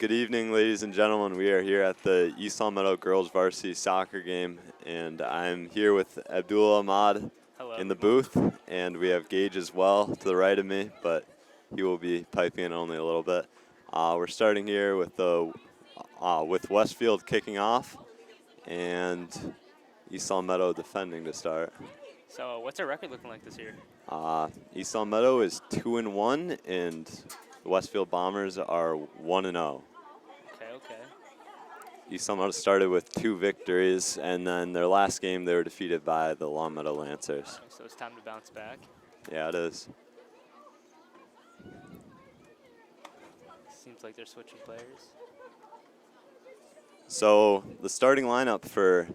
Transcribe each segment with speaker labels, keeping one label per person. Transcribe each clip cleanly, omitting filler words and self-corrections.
Speaker 1: Good evening, ladies and gentlemen. We are here at the East Meadow Girls Varsity Soccer game, and I'm here with Abdul Ahmad
Speaker 2: Hello,
Speaker 1: in the
Speaker 2: everyone.
Speaker 1: booth, and we have Gage as well to the right of me, but he will be piping in only a little bit. We're starting here with with Westfield kicking off, and East Meadow defending to start.
Speaker 2: So, what's our record looking like this year?
Speaker 1: East Meadow is 2-1, and the Westfield Bombers are 1-0.
Speaker 2: Okay.
Speaker 1: East Meadow started with 2 victories, and then their last game they were defeated by the Long Meadow Lancers.
Speaker 2: So it's time to bounce back.
Speaker 1: Yeah, it is.
Speaker 2: Seems like they're switching players.
Speaker 1: So the starting lineup for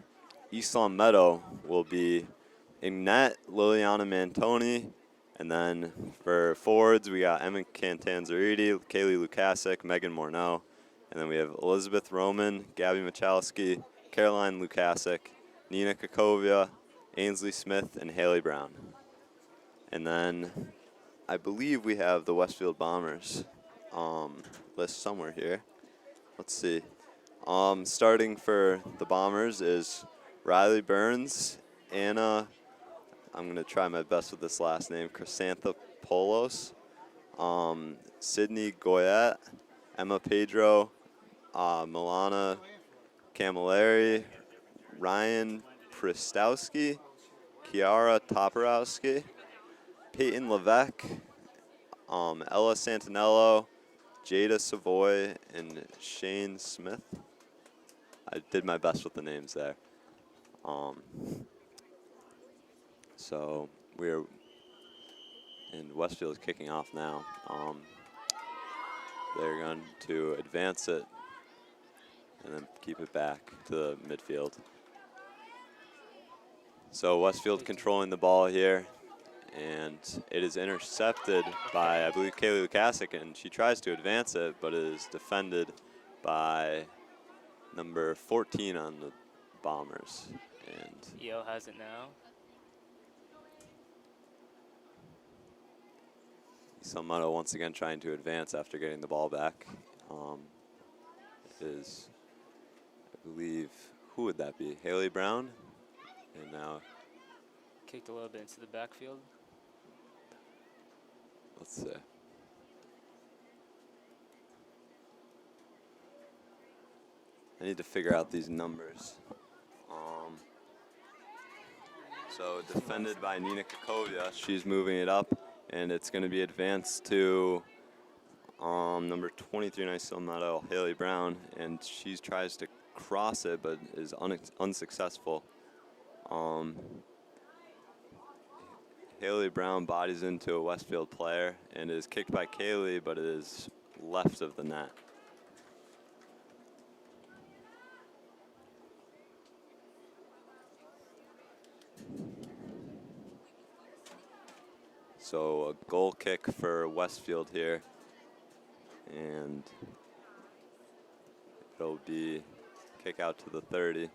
Speaker 1: East Meadow will be in net, Liliana Mantoni, and then for forwards we got Emma Cantanzariti, Kaylee Lukasic, Megan Morneau, and then we have Elizabeth Roman, Gabby Michalski, Caroline Lukasic, Nina Kakovia, Ainsley Smith, and Haley Brown. And then I believe we have the Westfield Bombers list somewhere here. Let's see. Starting for the Bombers is Riley Burns, Anna, I'm going to try my best with this last name, Chrysanthopoulos, Sydney Goyette, Emma Pedro, Milana Camilleri, Ryan Pristowski, Kiara Toporowski, Peyton Levesque, Ella Santinello, Jada Savoy, and Shane Smith. I did my best with the names there. So Westfield is kicking off now. They're going to advance it and then keep it back to the midfield. So Westfield controlling the ball here, and it is intercepted by, I believe, Kaylee Lukasic, and she tries to advance it, but it is defended by number 14 on the Bombers. And
Speaker 2: EO has it now.
Speaker 1: Salmato once again trying to advance after getting the ball back. Is, I believe, who would that be? Haley Brown? And now
Speaker 2: Kicked a little bit into the backfield.
Speaker 1: let's see. I need to figure out these numbers. So defended by Nina Kakovia. She's moving it up, and it's going to be advanced to number 23, nice medal, Haley Brown, and she tries to cross it, but is unsuccessful. Haley Brown bodies into a Westfield player and is kicked by Kaylee, but it is left of the net. So a goal kick for Westfield here, and it'll be kick out to the 30,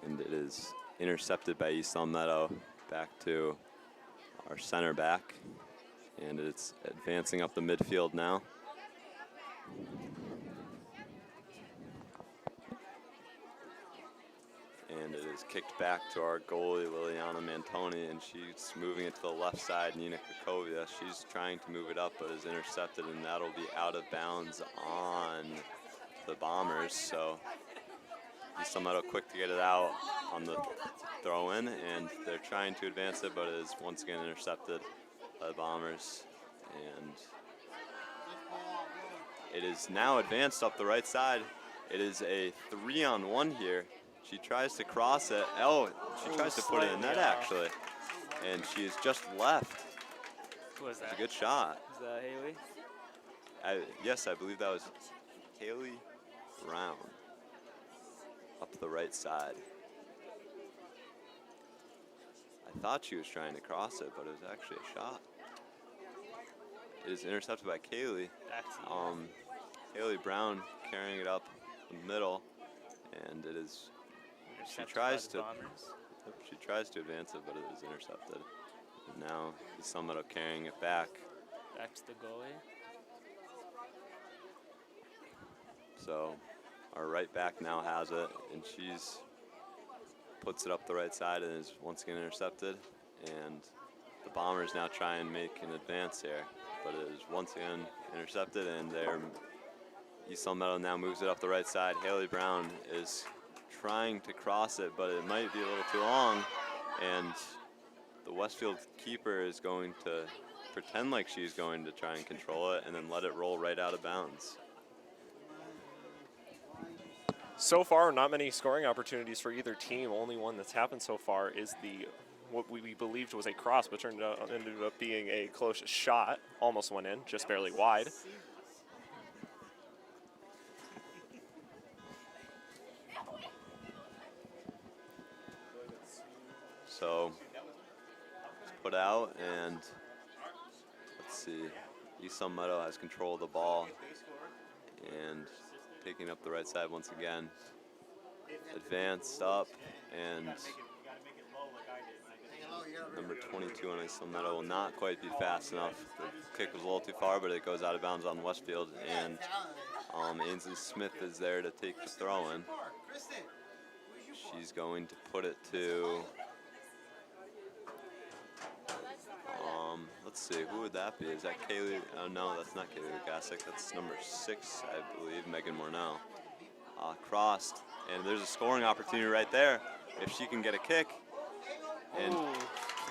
Speaker 1: and it is intercepted by East Meadow back to our center back, and it's advancing up the midfield now. And it is kicked back to our goalie, Liliana Mantoni, and she's moving it to the left side, Nina Kakovia. She's trying to move it up, but is intercepted, and that'll be out of bounds on the Bombers. So East Meadow quick to get it out on the throw-in, and they're trying to advance it, but it is once again intercepted by the Bombers. And it is now advanced up the right side. It is a 3-on-1 here. She tries to cross it. Oh, she tries to put it in net, actually. And she is just left.
Speaker 2: Who was that?
Speaker 1: It's a good shot.
Speaker 2: Is that Haley?
Speaker 1: Yes, I believe that was Haley Brown up the right side. I thought she was trying to cross it, but it was actually a shot. It is intercepted by Kaylee. Haley Brown carrying it up the middle, and it is. She tries to advance it, but it is intercepted. And now East Meadow carrying it back.
Speaker 2: Back to the goalie.
Speaker 1: So our right back now has it, and she's puts it up the right side and is once again intercepted. And the Bombers now try and make an advance here, but it is once again intercepted, and their East Long Meadow now moves it up the right side. Haley Brown is trying to cross it, but it might be a little too long, and the Westfield keeper is going to pretend like she's going to try and control it and then let it roll right out of bounds.
Speaker 3: So far, not many scoring opportunities for either team. Only one that's happened so far is what we believed was a cross, but ended up being a close shot. Almost went in, just barely wide.
Speaker 1: So put out, and let's see, East Long Meadow has control of the ball and taking up the right side once again. Advanced up, and number 22 on East Long Meadow will not quite be fast enough. The kick was a little too far, but it goes out of bounds on Westfield, and Ainsley Smith is there to take the throw in. She's going to put it to, let's see, who would that be? Is that Kaylee? No, that's not Kaylee Lukasic. That's number 6, I believe, Megan Mornell. Crossed, and there's a scoring opportunity right there if she can get a kick. And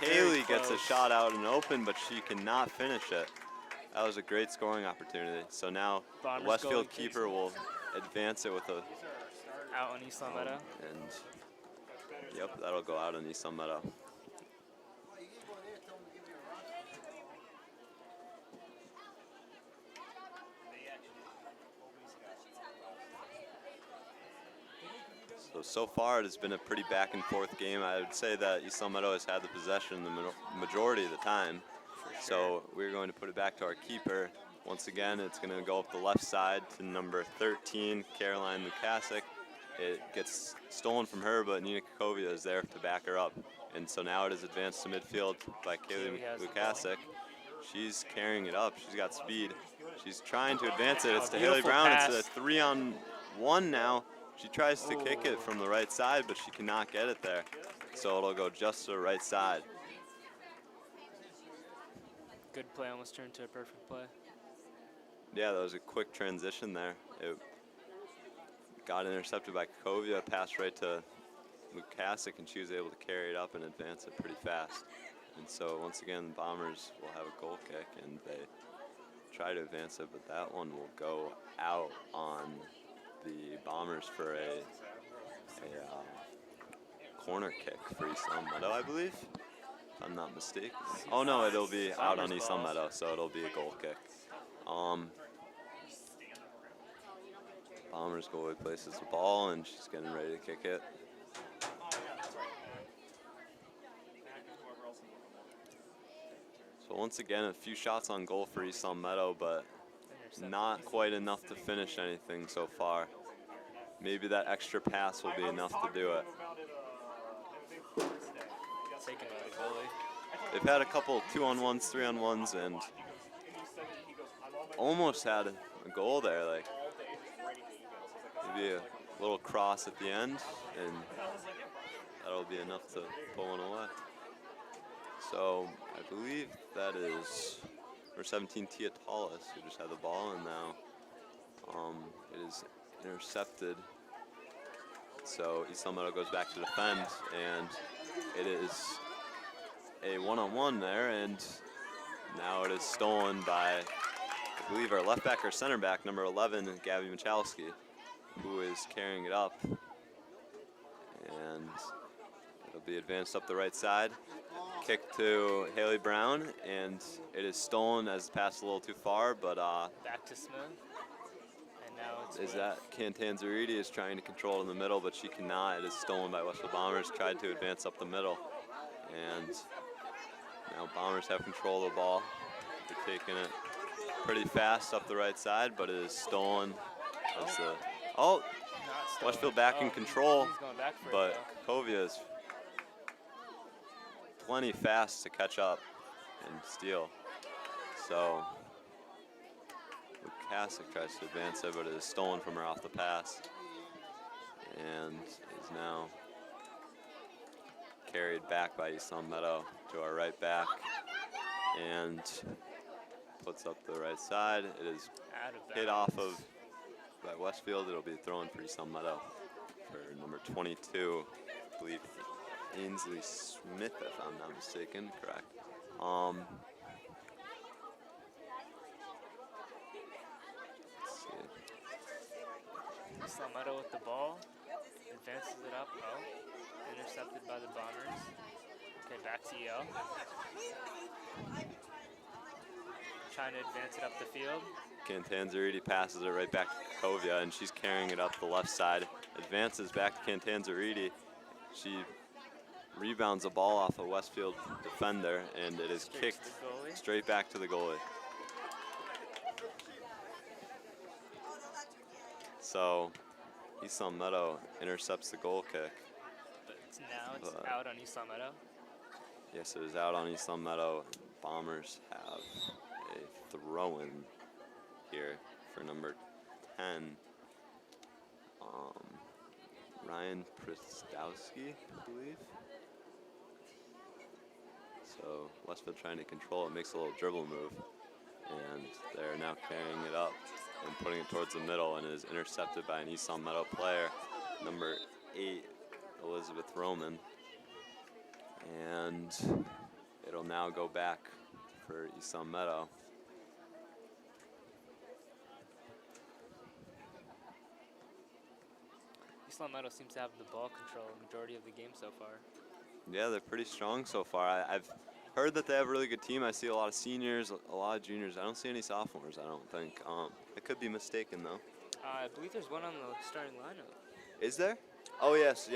Speaker 1: Kaylee gets a shot out and open, but she cannot finish it. That was a great scoring opportunity. So now the Westfield keeper will advance it with a
Speaker 2: out on East Long Meadow.
Speaker 1: And yep, that'll go out on East Long Meadow. So far it has been a pretty back and forth game. I would say that East Long Meadow has had the possession the majority of the time. So we're going to put it back to our keeper. Once again, it's going to go up the left side to number 13, Caroline Lukasic. It gets stolen from her, but Nina Kakovia is there to back her up. And so now it is advanced to midfield by Kaylee Lukasic. She's carrying it up. She's got speed. She's trying to advance it. It's to Haley Brown. It's a 3-on-1 now. She tries to kick it from the right side, but she cannot get it there. So it'll go just to the right side.
Speaker 2: Good play, almost turned to a perfect play.
Speaker 1: Yeah, that was a quick transition there. It got intercepted by Kakovia, passed right to Lukasic, and she was able to carry it up and advance it pretty fast. And so once again, the Bombers will have a goal kick, and they try to advance it, but that one will go out on the Bombers for a corner kick for East Long Meadow, I believe, if I'm not mistaken. Oh no, it'll be out on East Long Meadow, so it'll be a goal kick. Bombers goalie places the ball, and she's getting ready to kick it. So once again, a few shots on goal for East Long Meadow, but not quite enough to finish anything so far. Maybe that extra pass will be enough to do it.
Speaker 2: Taken by the goalie.
Speaker 1: They've had a couple 2-on-1s, 3-on-1s, and almost had a goal there. Like maybe a little cross at the end, and that'll be enough to pull one away. So I believe that is number 17, Tia Tallis, who just had the ball, and now it is intercepted. So East Long Meadow goes back to defend, and it is a 1-on-1 there, and now it is stolen by, I believe, our left back or center back, number 11, Gabby Michalski, who is carrying it up, and it'll be advanced up the right side. Kick to Haley Brown, and it is stolen as the pass a little too far, but
Speaker 2: back to Smith. And now it's
Speaker 1: is that Cantanzariti is trying to control it in the middle, but she cannot. It is stolen by Westfield Bombers. Tried to advance up the middle, and now Bombers have control of the ball. They're taking it pretty fast up the right side, but it is stolen. As the, Westfield back in control,
Speaker 2: he's going back for
Speaker 1: but
Speaker 2: it,
Speaker 1: Kakovia is plenty fast to catch up and steal. So Lukasic tries to advance it, but it is stolen from her off the pass. And is now carried back by East Long Meadow to our right back. And puts up the right side. It is
Speaker 2: Out of
Speaker 1: hit
Speaker 2: bounds.
Speaker 1: off of by Westfield. It'll be thrown for East Long Meadow for number 22, I believe Ainsley Smith, if I'm not mistaken. Correct. Let's see.
Speaker 2: East Long Meadow with the ball. Advances it up. Oh. Intercepted by the Bombers. Okay, back to EL. Trying to advance it up the field.
Speaker 1: Cantanzariti passes it right back to Kovia, and she's carrying it up the left side. Advances back to Cantanzariti. She rebounds the ball off a Westfield defender, and it is
Speaker 2: Straight to
Speaker 1: kicked
Speaker 2: the goalie.
Speaker 1: straight back to the goalie. So East Long Meadow intercepts the goal kick.
Speaker 2: But now it's out on East Long Meadow.
Speaker 1: Yes, it is out on East Long Meadow. Bombers have a throw-in here for number 10. Ryan Pristowski, I believe. So Westfield trying to control it, makes a little dribble move. And they're now carrying it up and putting it towards the middle, and it is intercepted by an East Long Meadow player, number 8, Elizabeth Roman. And it'll now go back for East Long Meadow.
Speaker 2: East Long Meadow seems to have the ball control the majority of the game so far.
Speaker 1: Yeah, they're pretty strong so far. I've heard that they have a really good team. I see a lot of seniors, a lot of juniors. I don't see any sophomores, I don't think. I could be mistaken, though.
Speaker 2: I believe there's one on the starting lineup.
Speaker 1: Is there? Oh, yes.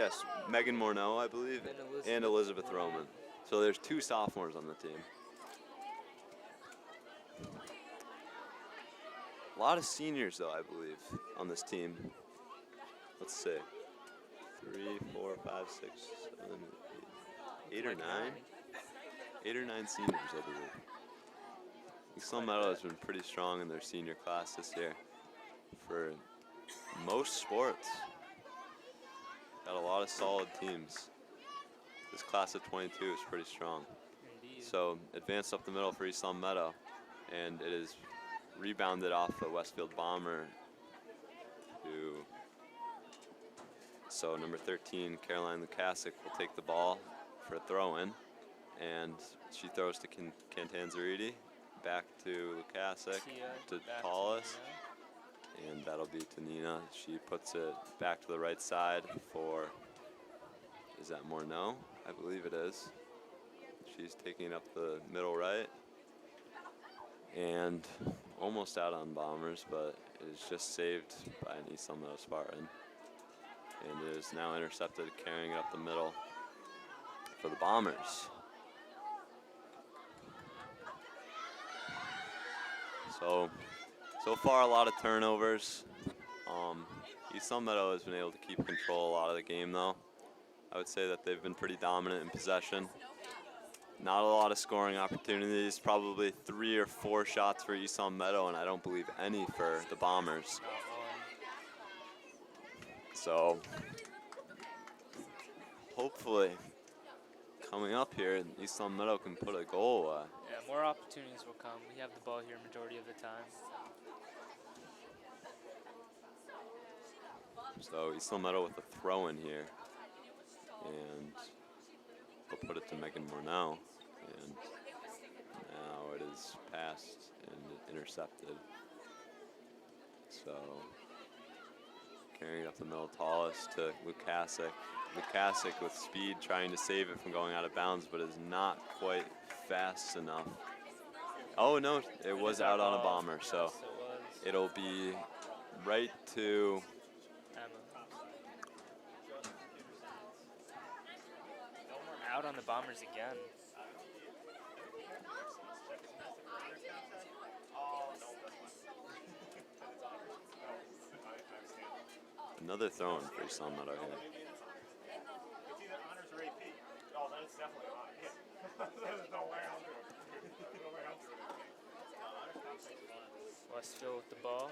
Speaker 1: Megan Morneau, I believe, and Elizabeth Roman. So there's 2 sophomores on the team. A lot of seniors, though, I believe, on this team. Let's see. 3, 4, 5, 6, 7, 8, 8 or 9? 8 or 9 seniors, I believe. East Long Meadow has been pretty strong in their senior class this year for most sports. Got a lot of solid teams. This class of 22 is pretty strong.
Speaker 2: Indeed.
Speaker 1: So advanced up the middle for East Long Meadow, and it is rebounded off a Westfield Bomber so number 13, Caroline Lukasic, will take the ball for a throw-in, and she throws to Cantanzariti, back to Lukasic, to Paulus, and that'll be to Nina. She puts it back to the right side for, is that Morneau? I believe it is. She's taking up the middle right, and almost out on Bombers, but it is just saved by an East Long Meadow Spartan. And it is now intercepted, carrying it up the middle for the Bombers. So far a lot of turnovers. East Long Meadow has been able to keep control a lot of the game, though. I would say that they've been pretty dominant in possession. Not a lot of scoring opportunities, probably 3 or 4 shots for East Long Meadow, and I don't believe any for the Bombers. So hopefully coming up here, East Long Meadow can put a goal.
Speaker 2: Yeah, more opportunities will come. We have the ball here majority of the time.
Speaker 1: So East Long Meadow with a throw in here, and we'll put it to Megan Morneau, and now it is passed and intercepted. So carrying it up the middle, Tallis to Lukasic. Lukasic with speed, trying to save it from going out of bounds, but is not quite fast enough. Oh no, it was out on a Bomber, so it'll be right to
Speaker 2: out on the Bombers again.
Speaker 1: another throw-in for East Long Meadow here.
Speaker 3: It's either honors or AP. Oh, then it's definitely honors. Yeah. There's no way I'll do it. No way I'll do it.
Speaker 2: Westfield with the ball.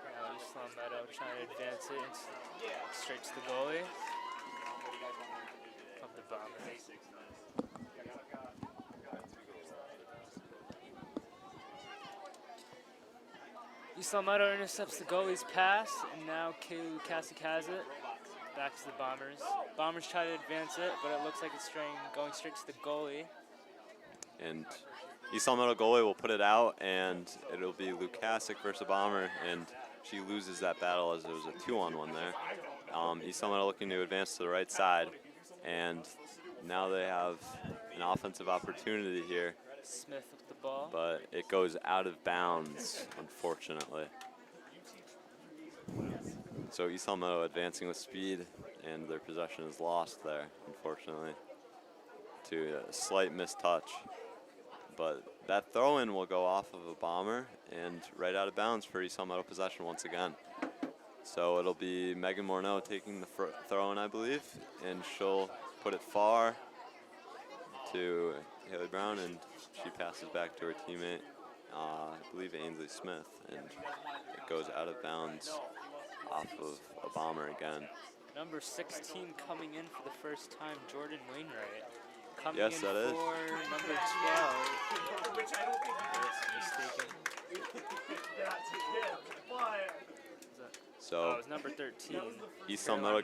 Speaker 2: Now Islam Meadow trying to advance it straight to the goalie of the Bombers. Islam Meadow intercepts the goalie's pass, and now Kaylee Kasich has it. Back to the Bombers. Bombers try to advance it, but it looks like it's going straight to the goalie.
Speaker 1: And East Meadow goalie will put it out, and it'll be Lukasic versus a Bomber, and she loses that battle as it was a 2-on-1 there. East Meadow looking to advance to the right side, and now they have an offensive opportunity here.
Speaker 2: Smith with the ball.
Speaker 1: But it goes out of bounds, unfortunately. So East Meadow advancing with speed, and their possession is lost there, unfortunately, to a slight mistouch. But that throw-in will go off of a Bomber and right out of bounds for East Meadow possession once again. So it'll be Megan Morneau taking the throw-in, I believe, and she'll put it far to Haley Brown, and she passes back to her teammate, I believe Ainsley Smith, and it goes out of bounds off of a Bomber again.
Speaker 2: Number 16 coming in for the first time, Jordan Wainwright. Coming
Speaker 1: Yes,
Speaker 2: in
Speaker 1: that is.
Speaker 2: for number 12.
Speaker 1: So
Speaker 2: Oh, it was number 13.
Speaker 1: East Meadow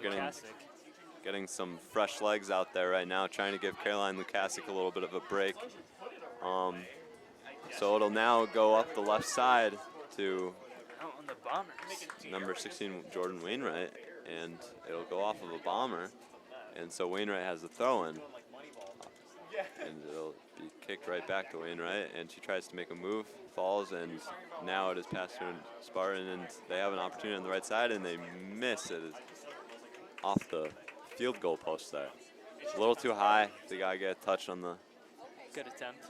Speaker 1: getting some fresh legs out there right now, trying to give Caroline Lukasic a little bit of a break. So it'll now go up the left side to
Speaker 2: Out on the Bombers.
Speaker 1: number 16, Jordan Wainwright, and it'll go off of a Bomber. And so Wainwright has the throw-in, and it'll be kicked right back to Wainwright, and she tries to make a move, falls, and now it is passed to a Spartan, and they have an opportunity on the right side, and they miss it off the field goal post there. A little too high. They gotta get a touch on the
Speaker 2: Good attempt.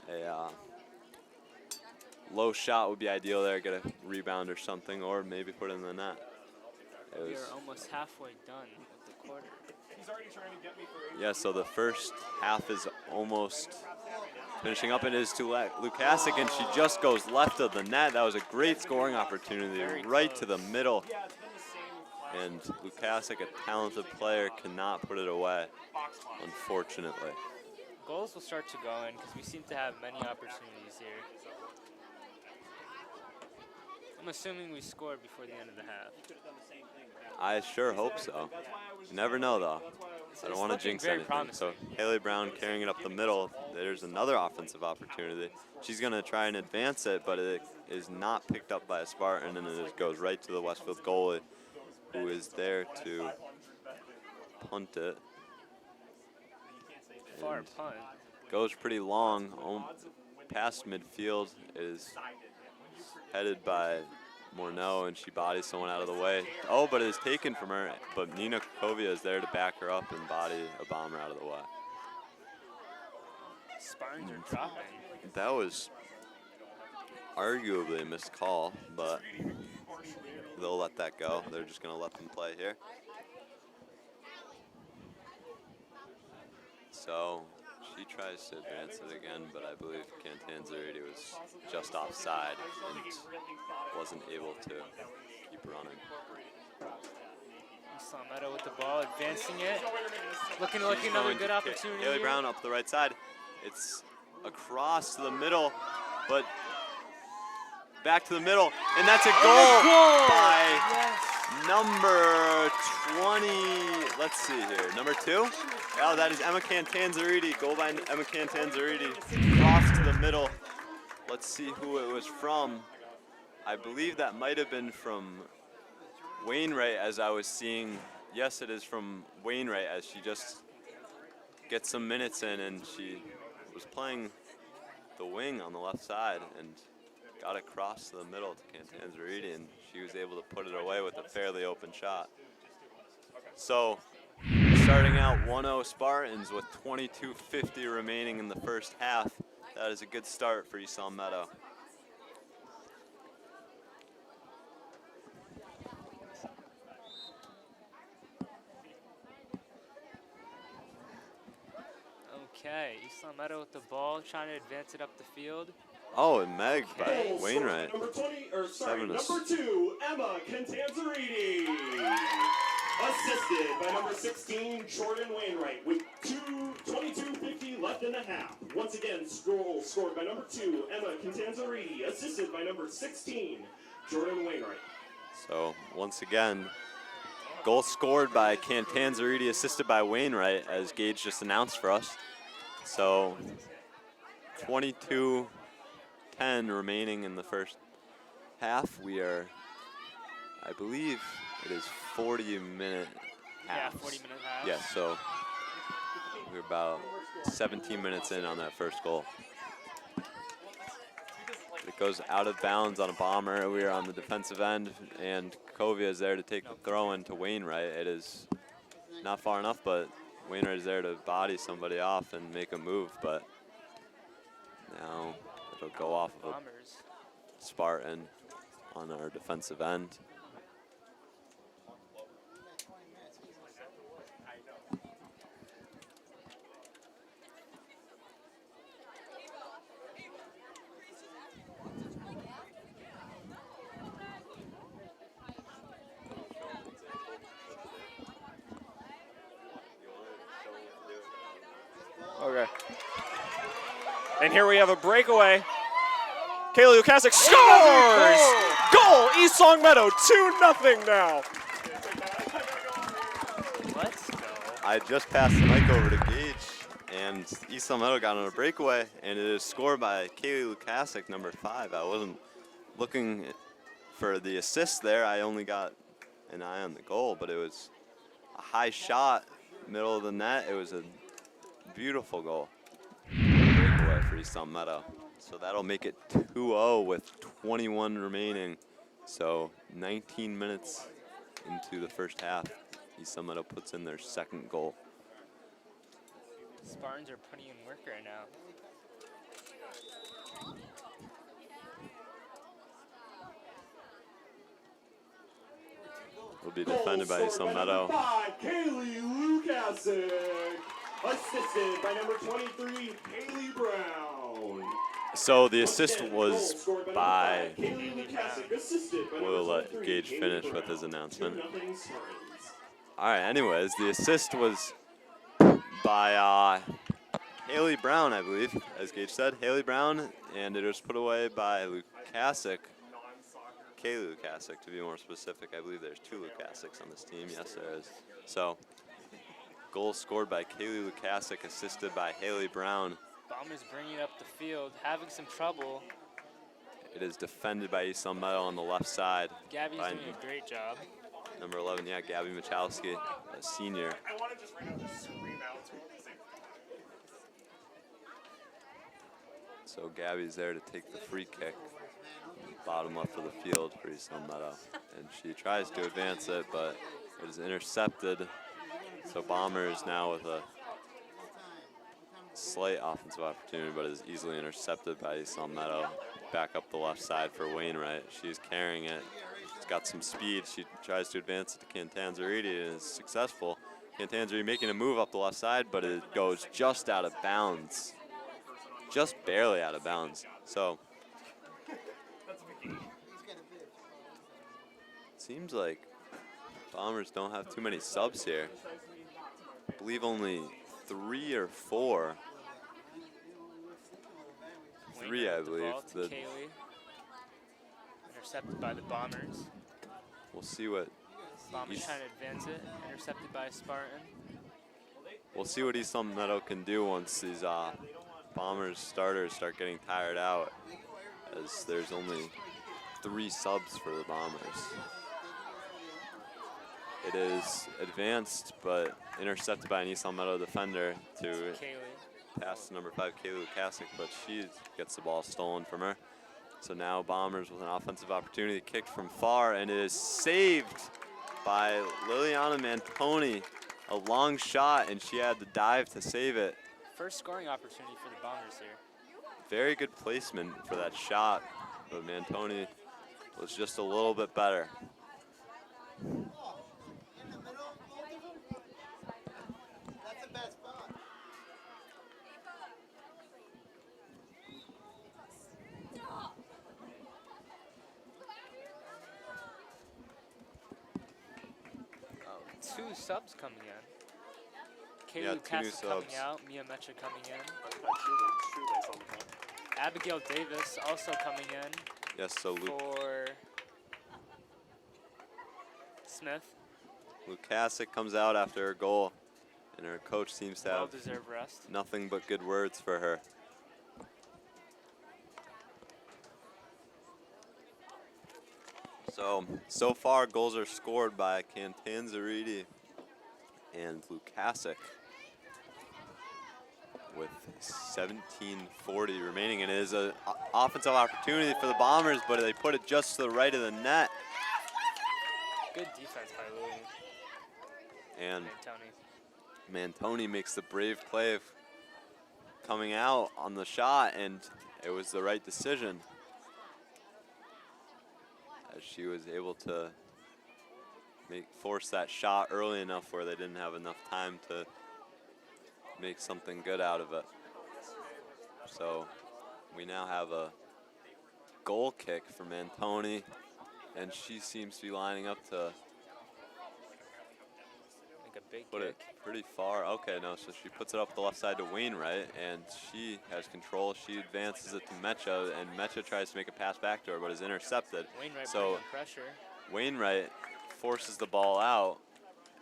Speaker 1: low shot would be ideal there, get a rebound or something, or maybe put it in the net.
Speaker 2: We are almost halfway done with the quarter.
Speaker 1: Yeah, so the first half is almost finishing up, and it is to Lukasic, and she just goes left of the net. That was a great scoring opportunity, right to the middle. And Lukasic, a talented player, cannot put it away, unfortunately.
Speaker 2: Goals will start to go in because we seem to have many opportunities here. I'm assuming we scored before the end of the half.
Speaker 1: I sure hope so. You never know, though. I don't want to jinx anything. So Haley Brown carrying it up the middle. There's another offensive opportunity. She's going to try and advance it, but it is not picked up by a Spartan, and it goes right to the Westfield goalie, who is there to punt it.
Speaker 2: Far punt.
Speaker 1: Goes pretty long, past midfield. It is headed by Morneau, and she bodies someone out of the way. Oh, but it is taken from her, but Nina Krakovia is there to back her up and body a Bomber out of the way.
Speaker 2: Spartans are dropping.
Speaker 1: That was arguably a missed call, but they'll let that go. They're just going to let them play here. So she tries to advance it again, but I believe Cantanzariti was just offside and wasn't able to keep running.
Speaker 2: Islam Meadow with the ball, advancing it. Looking another good opportunity.
Speaker 1: Haley
Speaker 2: here.
Speaker 1: Brown up the right side. It's across to the middle, but back to the middle, and that's a goal by number 20. Let's see here, number 2. Oh, that is Emma Cantanzariti. Goal by Emma Cantanzariti. Cross to the middle. Let's see who it was from. I believe that might have been from Wainwright, as I was seeing. Yes, it is from Wainwright, as she just gets some minutes in, and she was playing the wing on the left side and got across to the middle to Cantanzariti, and she was able to put it away with a fairly open shot. So, starting out 1-0 Spartans with 22:50 remaining in the first half. That is a good start for East Meadow.
Speaker 2: Okay, East Long Meadow with the ball, trying to advance it up the field.
Speaker 1: Oh, and Meg by
Speaker 2: Okay.
Speaker 1: Wainwright.
Speaker 4: Number 20, or sorry,
Speaker 1: Seven
Speaker 4: number 2, Emma Cantanzariti. Assisted by number 16, Jordan Wainwright, with 22:50 left in the half. Once again, goal scored by number 2, Emma Cantanzariti, assisted by number 16, Jordan Wainwright.
Speaker 1: So once again, goal scored by Cantanzariti, assisted by Wainwright, as Gage just announced for us. So 22-10 remaining in the first half. We are, I believe, it is 40-minute halves.
Speaker 2: Yeah, 40-minute halves.
Speaker 1: Yes, so we're about 17 minutes in on that first goal. It goes out of bounds on a bomber. We are on the defensive end, and Kovia is there to take the throw in to Wainwright. It is not far enough, but Wainwright is there to body somebody off and make a move, but now it'll go off of a
Speaker 2: Bombers.
Speaker 1: Spartan on our defensive end.
Speaker 3: Okay. And here we have a breakaway. Kaylee Lukasik scores! Goal! East Long Meadow, 2-0 now.
Speaker 2: Let's go.
Speaker 1: I just passed the mic over to Gage, and East Long Meadow got on a breakaway, and it is scored by Kaylee Lukasik, number 5. I wasn't looking for the assist there. I only got an eye on the goal, but it was a high shot, middle of the net. It was a beautiful goal. Breakaway for East Long Meadow. So that'll make it 2-0 with 21 remaining. So 19 minutes into the first half, East Long Meadow puts in their second goal.
Speaker 2: Spartans are putting in work right now.
Speaker 1: Will be defended by East Long Meadow.
Speaker 4: 5, Kaylee Lukasik. Assisted by number 23, Haley Brown.
Speaker 1: So the assist was by,
Speaker 4: Kaylee Lukasik, assisted by
Speaker 1: we'll
Speaker 4: number
Speaker 1: let
Speaker 4: 23,
Speaker 1: Gage
Speaker 4: Haley
Speaker 1: finish with
Speaker 4: Brown.
Speaker 1: his announcement.
Speaker 4: 2-0 Spartans.
Speaker 1: All right, anyways, the assist was by Haley Brown, I believe, as Gage said. Haley Brown, and it was put away by Lukasik. Kaylee Lukasik, to be more specific. I believe there's 2 Lukasiks on this team. Yes, there is. So, goal scored by Kaylee Lukasik, assisted by Haley Brown.
Speaker 2: Bombers bringing it up the field, having some trouble.
Speaker 1: It is defended by East Long Meadow on the left side.
Speaker 2: Gabby's
Speaker 1: by
Speaker 2: doing a great job.
Speaker 1: number 11, yeah, Gabby Michalski, a senior.
Speaker 3: I want to just bring up this scream out.
Speaker 1: So Gabby's there to take the free kick, bottom left of the field for East Long Meadow. And she tries to advance it, but it is intercepted. So Bombers now with a slight offensive opportunity, but is easily intercepted by East Long Meadow. Back up the left side for Wainwright. She's carrying it. She's got some speed. She tries to advance it to Cantanzariti and is successful. Cantanzariti making a move up the left side, but it goes just out of bounds. Just barely out of bounds. So seems like Bombers don't have too many subs here. I believe only 3 or 4. 3, I believe.
Speaker 2: The Kaylee. Intercepted by the Bombers.
Speaker 1: We'll see what
Speaker 2: Bombers trying to advance it. Intercepted by a Spartan.
Speaker 1: we'll see what East Long Meadow can do once these Bombers starters start getting tired out, as there's only 3 subs for the Bombers. It is advanced, but intercepted by an East Long Meadow defender to
Speaker 2: Kaylee.
Speaker 1: pass to number 5, Kaylee Lukasik, but she gets the ball stolen from her. So now Bombers with an offensive opportunity, kicked from far, and it is saved by Liliana Mantoni. A long shot, and she had to dive to save it.
Speaker 2: First scoring opportunity for the Bombers here.
Speaker 1: Very good placement for that shot, but Mantoni was just a little bit better.
Speaker 2: 2 subs coming in. Kaylee
Speaker 1: Yeah, 2 new
Speaker 2: Lucas coming
Speaker 1: subs.
Speaker 2: out. Mia Mecha coming in.
Speaker 3: Shoelace on the front.
Speaker 2: Abigail Davis also coming in
Speaker 1: Yes, so
Speaker 2: for Smith.
Speaker 1: Lukasic comes out after her goal, and her coach seems to have
Speaker 2: Well-deserved rest.
Speaker 1: nothing but good words for her. So far, goals are scored by Cantanzariti and Lukasic with 17:40 remaining. And it is an offensive opportunity for the Bombers, but they put it just to the right of the net.
Speaker 2: Good defense by Louie
Speaker 1: And
Speaker 2: and Tony.
Speaker 1: Mantoni makes the brave play of coming out on the shot, and it was the right decision, as she was able to force that shot early enough where they didn't have enough time to make something good out of it. So we now have a goal kick for Mantoni, and she seems to be lining up to
Speaker 2: Like a big
Speaker 1: put it
Speaker 2: kick.
Speaker 1: pretty far. Okay, no, so she puts it up the left side to Wainwright, and she has control. She advances it to Mecha, and Mecha tries to make a pass back to her, but is intercepted.
Speaker 2: Wainwright
Speaker 1: So
Speaker 2: putting on pressure.
Speaker 1: Wainwright forces the ball out,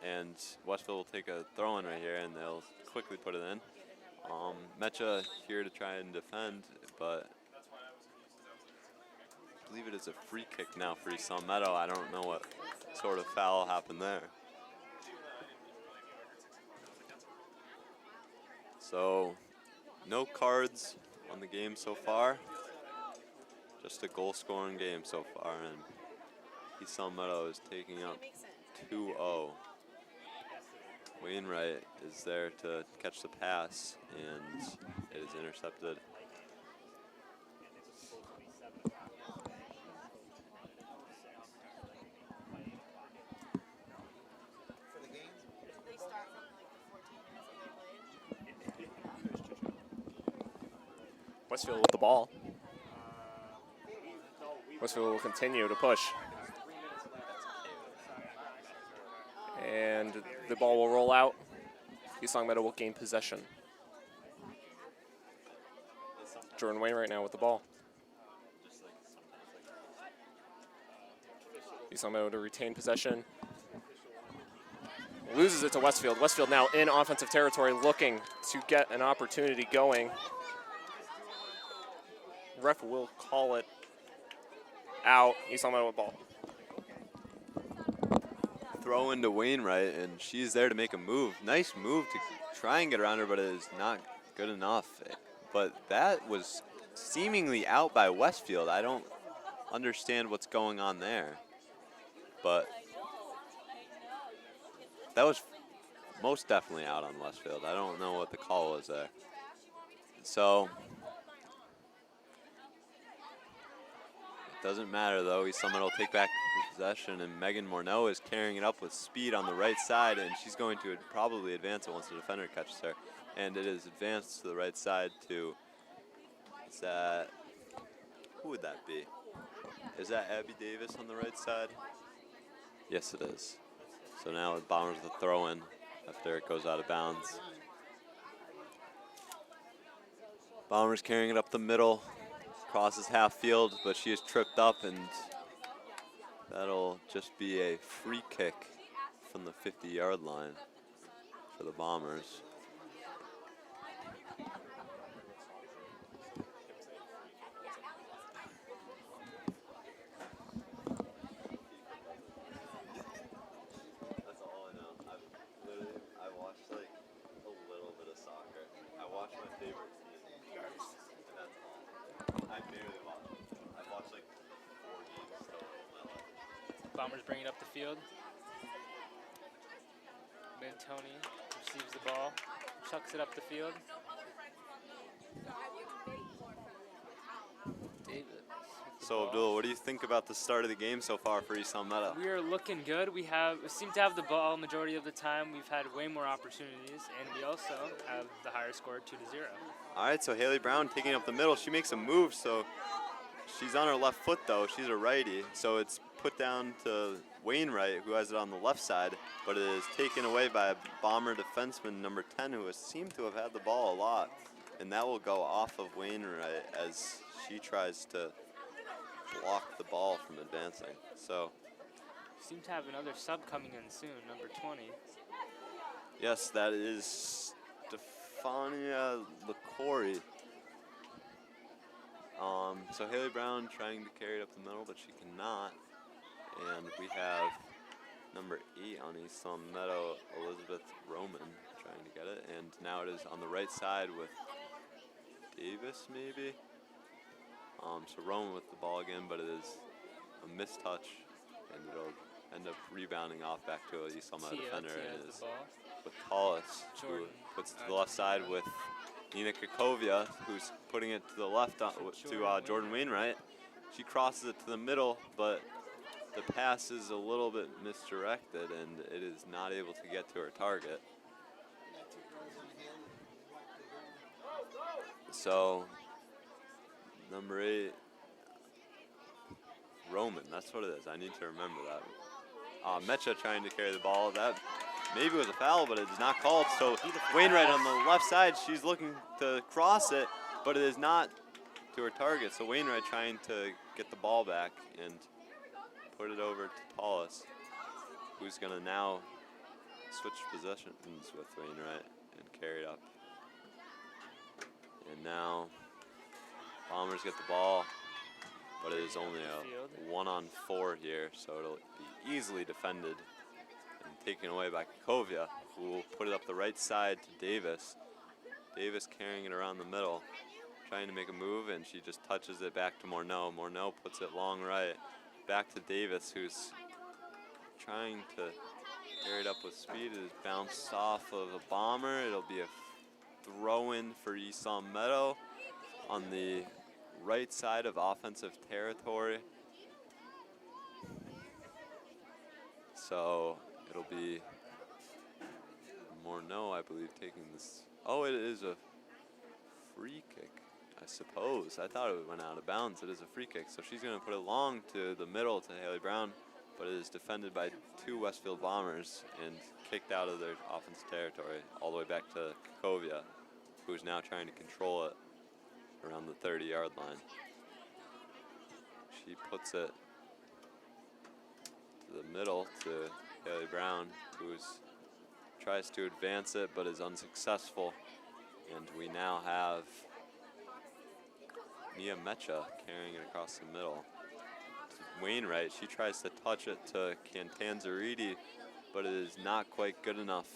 Speaker 1: and Westfield will take a throw-in right here, and they'll quickly put it in. Mecha here to try and defend, but I believe it is a free kick now for East Long Meadow. I don't know what sort of foul happened there. So, no cards on the game so far. Just a goal-scoring game so far, and East Long Meadow is taking up 2-0. Wainwright is there to catch the pass, and it is intercepted.
Speaker 3: Westfield with the ball. Westfield will continue to push. And the ball will roll out. East Long Meadow will gain possession. Jordan Wainwright now with the ball. East Long Meadow to retain possession. Loses it to Westfield. Westfield now in offensive territory, looking to get an opportunity going. Ref will call it out. East Long Meadow with ball.
Speaker 1: Throw into Wainwright, and she's there to make a move. Nice move to try and get around her, but it is not good enough. But that was seemingly out by Westfield. I don't understand what's going on there. But that was most definitely out on Westfield. I don't know what the call was there. So it doesn't matter, though. East Long Meadow will take back possession, and Megan Morneau is carrying it up with speed on the right side, and she's going to probably advance it once the defender catches her. And it is advanced to the right side to, is that, who would that be? Is that Abby Davis on the right side? Yes, it is. So now the Bombers the throw in after it goes out of bounds. Bombers carrying it up the middle, crosses half field, but she is tripped up, and that'll just be a free kick from the 50-yard line for the Bombers. That's all I know. I watched like a little bit of soccer. I watched my favorite team, and that's all. I barely watched. I've watched like 4 games total in my life.
Speaker 2: Bombers bring it up the field. Mantoni receives the ball, chucks it up the field. David.
Speaker 1: So Abdul, what do you think about the start of the game so far for East Long Meadow?
Speaker 2: We are looking good. We seem to have the ball majority of the time. We've had way more opportunities, and we also have the higher score, 2-0.
Speaker 1: All right, so Haley Brown taking up the middle. She makes a move, so she's on her left foot though. She's a righty, so it's put down to Wainwright, who has it on the left side, but it is taken away by a Bomber defenseman, number 10, who has seemed to have had the ball a lot. And that will go off of Wainwright as she tries to block the ball from advancing. So,
Speaker 2: Seem to have another sub coming in soon, number 20.
Speaker 1: yes, that is Stefania LaCory. So Haley Brown trying to carry it up the middle, but she cannot. And we have number 8 on East Long Meadow, Elizabeth Roman, trying to get it. And now it is on the right side with Davis, maybe. So Roman with the ball again, but it is a mistouch, and it'll end up rebounding off back to a East Long Meadow defender. And it is with Paulus, who
Speaker 2: Jordan.
Speaker 1: puts it to the left side with Nina Kakovia, who's putting it to the left to Jordan Wainwright. She crosses it to the middle, but the pass is a little bit misdirected, and it is not able to get to her target. So, number 8, Roman, that's what it is. I need to remember that. Mecha trying to carry the ball. That maybe was a foul, but it is not called. So Wainwright on the left side, she's looking to cross it, but it is not to her target. So Wainwright trying to get the ball back and put it over to Paulus, who's going to now switch possessions with Wainwright and carry it up. And now Bombers get the ball, but it is only a 1-on-4 here, so it'll be easily defended and taken away by Kakovia, who will put it up the right side to Davis. Davis carrying it around the middle, trying to make a move, and she just touches it back to Morneau. Morneau puts it long right, back to Davis, who's trying to carry it up with speed. It is bounced off of a Bomber. It'll be a throw-in for East Long Meadow on the right side of offensive territory. So it'll be Morneau, I believe, taking this. Oh, it is a free kick, I suppose. I thought it went out of bounds. It is a free kick. So she's going to put it long to the middle to Haley Brown, but it is defended by 2 Westfield Bombers and kicked out of their offensive territory all the way back to Kakovia, who's now trying to control it around the 30-yard line. She puts it to the middle to Haley Brown, who tries to advance it but is unsuccessful. And we now have Nia Mecha carrying it across the middle. Wainwright, she tries to touch it to Cantanzariti, but it is not quite good enough.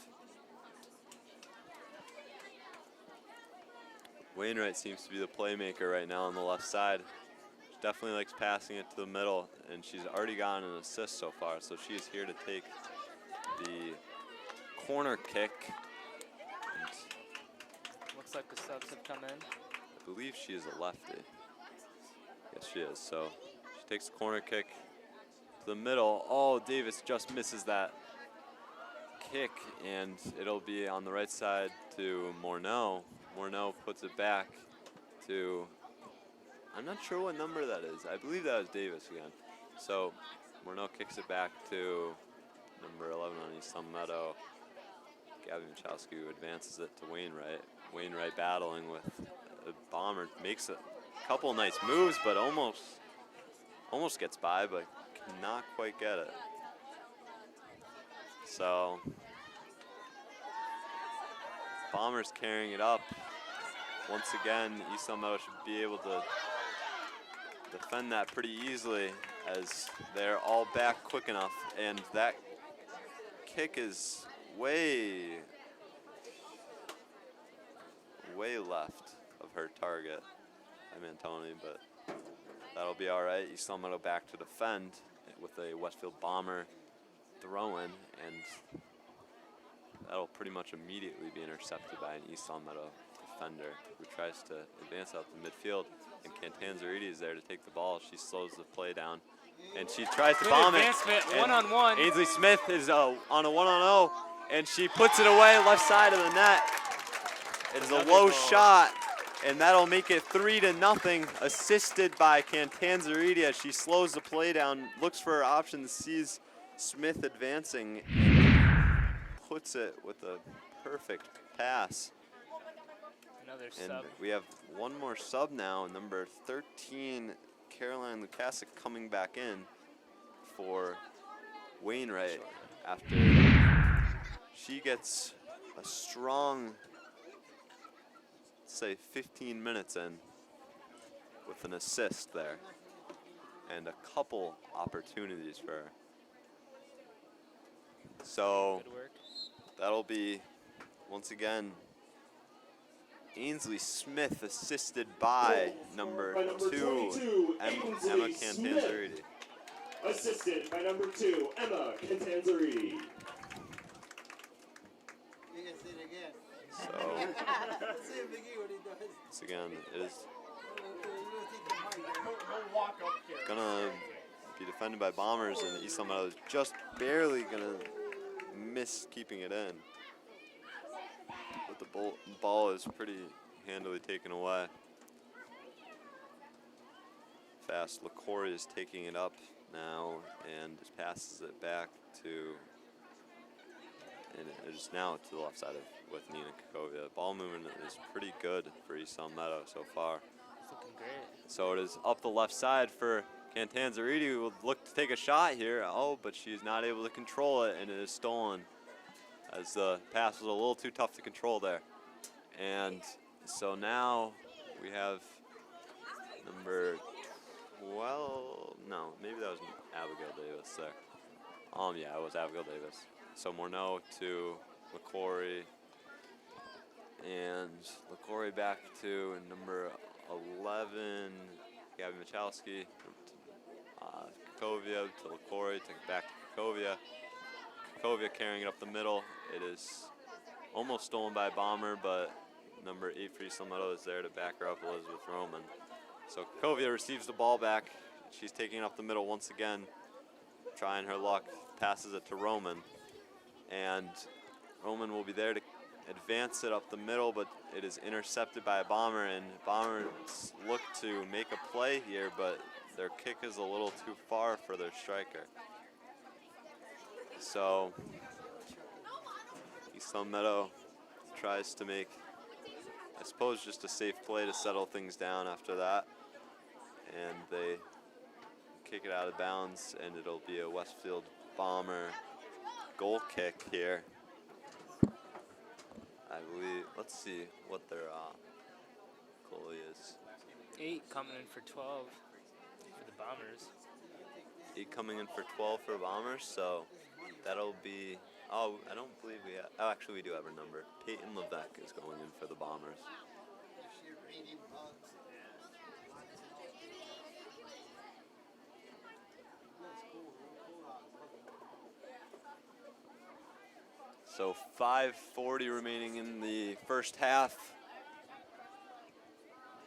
Speaker 1: Wainwright seems to be the playmaker right now on the left side. She definitely likes passing it to the middle, and she's already gotten an assist so far, so she is here to take the corner kick. And
Speaker 2: Looks like the subs have come in.
Speaker 1: I believe she is a lefty. Yes, she is. So she takes the corner kick to the middle. Oh, Davis just misses that kick, and it'll be on the right side to Morneau. Morneau puts it back to, I'm not sure what number that is. I believe that was Davis again. So Morneau kicks it back to number 11 on East Long Meadow. Gabby Michalski advances it to Wainwright. Wainwright battling with a Bomber, makes a couple nice moves, but almost gets by, but cannot quite get it. So Bombers carrying it up. Once again, East Long Meadow should be able to defend that pretty easily as they're all back quick enough. And that kick is way left of her target. I'm Antoni, but that'll be all right. East Long Meadow back to defend with a Westfield Bomber throw-in, and that'll pretty much immediately be intercepted by an East Long Meadow defender who tries to advance out the midfield, and Cantanzariti is there to take the ball. She slows the play down, and she tries to bomb it.
Speaker 2: One-on-one.
Speaker 1: Ainsley Smith is on a 1-on-0, and she puts it away left side of the net. It is a low shot, and that'll make it 3-0, assisted by Cantanzariti as she slows the play down, looks for her options, sees Smith advancing and puts it with a perfect pass.
Speaker 2: Another
Speaker 1: And
Speaker 2: sub.
Speaker 1: we have one more sub now, number 13, Caroline Lukasic, coming back in for Wainwright after she gets a strong, say, 15 minutes in with an assist there and a couple opportunities for her. So
Speaker 2: Good work.
Speaker 1: that'll be, once again, Ainsley Smith assisted by number
Speaker 4: By number
Speaker 1: 2,
Speaker 4: 22,
Speaker 1: Emma
Speaker 4: Ainsley
Speaker 1: Cantanzariti.
Speaker 4: Assisted by number 2, Emma Cantanzariti.
Speaker 5: You can see it again.
Speaker 1: So
Speaker 5: See him again when he does.
Speaker 1: once again, it is
Speaker 5: You think the mic.
Speaker 1: gonna be defended by Bombers, and East Meadow is just barely gonna miss keeping it in. But the ball is pretty handily taken away. Fast, LaCour is taking it up now and just passes it back to, and it is now to the left side of with Nina Kakovia. Ball movement is pretty good for East Meadow so far.
Speaker 2: It's looking great.
Speaker 1: So it is up the left side for Cantanzariti, who will look to take a shot here. Oh, but she's not able to control it, and it is stolen as the pass was a little too tough to control there. And so now we have number 12, no, maybe that was Abigail Davis there. Yeah, it was Abigail Davis. So Morneau to LaCory, and LaCory back to number 11, Gabby Michalski, Kakovia to LaCory, back to Kakovia. Kakovia carrying it up the middle. It is almost stolen by Bomber, but number 8 for East Meadow is there to back her up, Elizabeth Roman. So Kakovia receives the ball back. She's taking it up the middle once again, trying her luck, passes it to Roman. And Roman will be there to advance it up the middle, but it is intercepted by a Bomber, and Bombers look to make a play here, but their kick is a little too far for their striker. So East Meadow tries to make, I suppose, just a safe play to settle things down after that. And they kick it out of bounds, and it'll be a Westfield Bomber goal kick here. I believe, let's see what their goalie is.
Speaker 2: 8 coming in for 12 for the Bombers.
Speaker 1: 8 coming in for 12 for Bombers, so that'll be, oh, I don't believe we have, oh, actually we do have her number. Peyton Levesque is going in for the Bombers. So 5:40 remaining in the first half.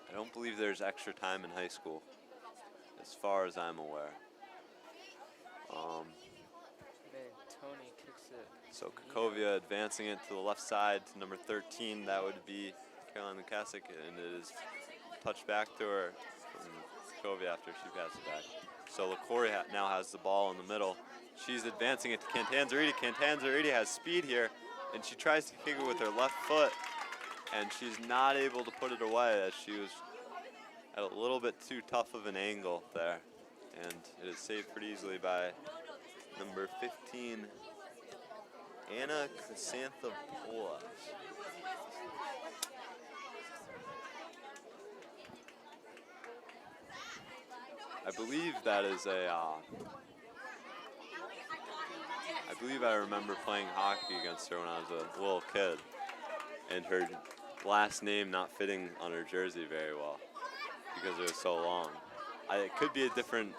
Speaker 1: I don't believe there's extra time in high school, as far as I'm aware.
Speaker 2: Man, Tony kicks it.
Speaker 1: So Kakovia advancing it to the left side to number 13. That would be Caroline Lukasic, and it is touched back to her from Kakovia after she passes it back. So LaCory now has the ball in the middle. She's advancing it to Cantanzariti. Cantanzariti has speed here, and she tries to kick it with her left foot, and she's not able to put it away as she was at a little bit too tough of an angle there. And it is saved pretty easily by number 15, Anna Chrysanthopoulos. I believe that is a, I believe I remember playing hockey against her when I was a little kid, and her last name not fitting on her jersey very well because it was so long. It could be a different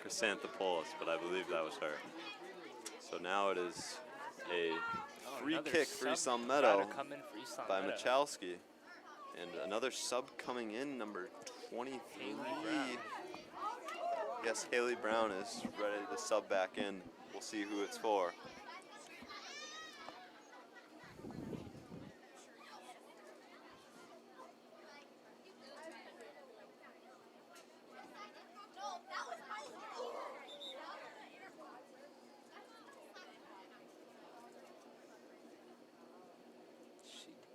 Speaker 1: Chrysanthopoulos, but I believe that was her. So now it is a free
Speaker 2: Another
Speaker 1: kick for
Speaker 2: sub
Speaker 1: East Meadow
Speaker 2: gotta come in for East
Speaker 1: by
Speaker 2: Meadow.
Speaker 1: Michalski. And another sub coming in, number 23.
Speaker 2: Haley Brown.
Speaker 1: Yes, Haley Brown is ready to sub back in. We'll see who it's for.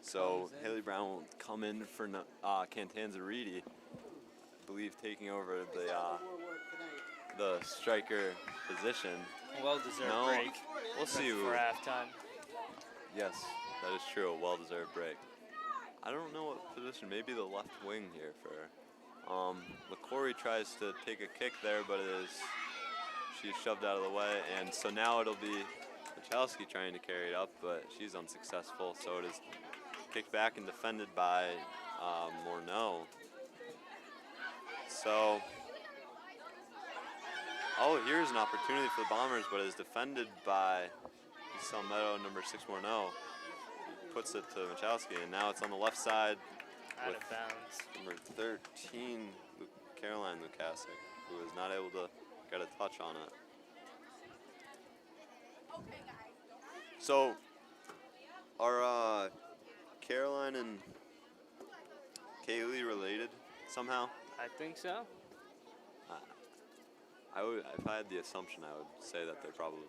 Speaker 1: So
Speaker 2: Comes in.
Speaker 1: Haley Brown will come in for Cantanzariti, I believe taking over the striker position.
Speaker 2: Well-deserved
Speaker 1: No,
Speaker 2: break
Speaker 1: we'll see who.
Speaker 2: for halftime.
Speaker 1: Yes, that is true. A well-deserved break. I don't know what position. Maybe the left wing here for. LaCorey tries to take a kick there, but she's shoved out of the way, and so now it'll be Michalski trying to carry it up, but she's unsuccessful. So it is kicked back and defended by Morneau. So, here's an opportunity for the Bombers, but it is defended by East Meadow, number 6 Morneau. Puts it to Michalski, and now it's on the left side
Speaker 2: Out
Speaker 1: with
Speaker 2: of bounds.
Speaker 1: number 13, Caroline Lukasic, who is not able to get a touch on it. So, are Caroline and Kaylee related somehow?
Speaker 2: I think so.
Speaker 1: I would, if I had the assumption, I would say that they're probably.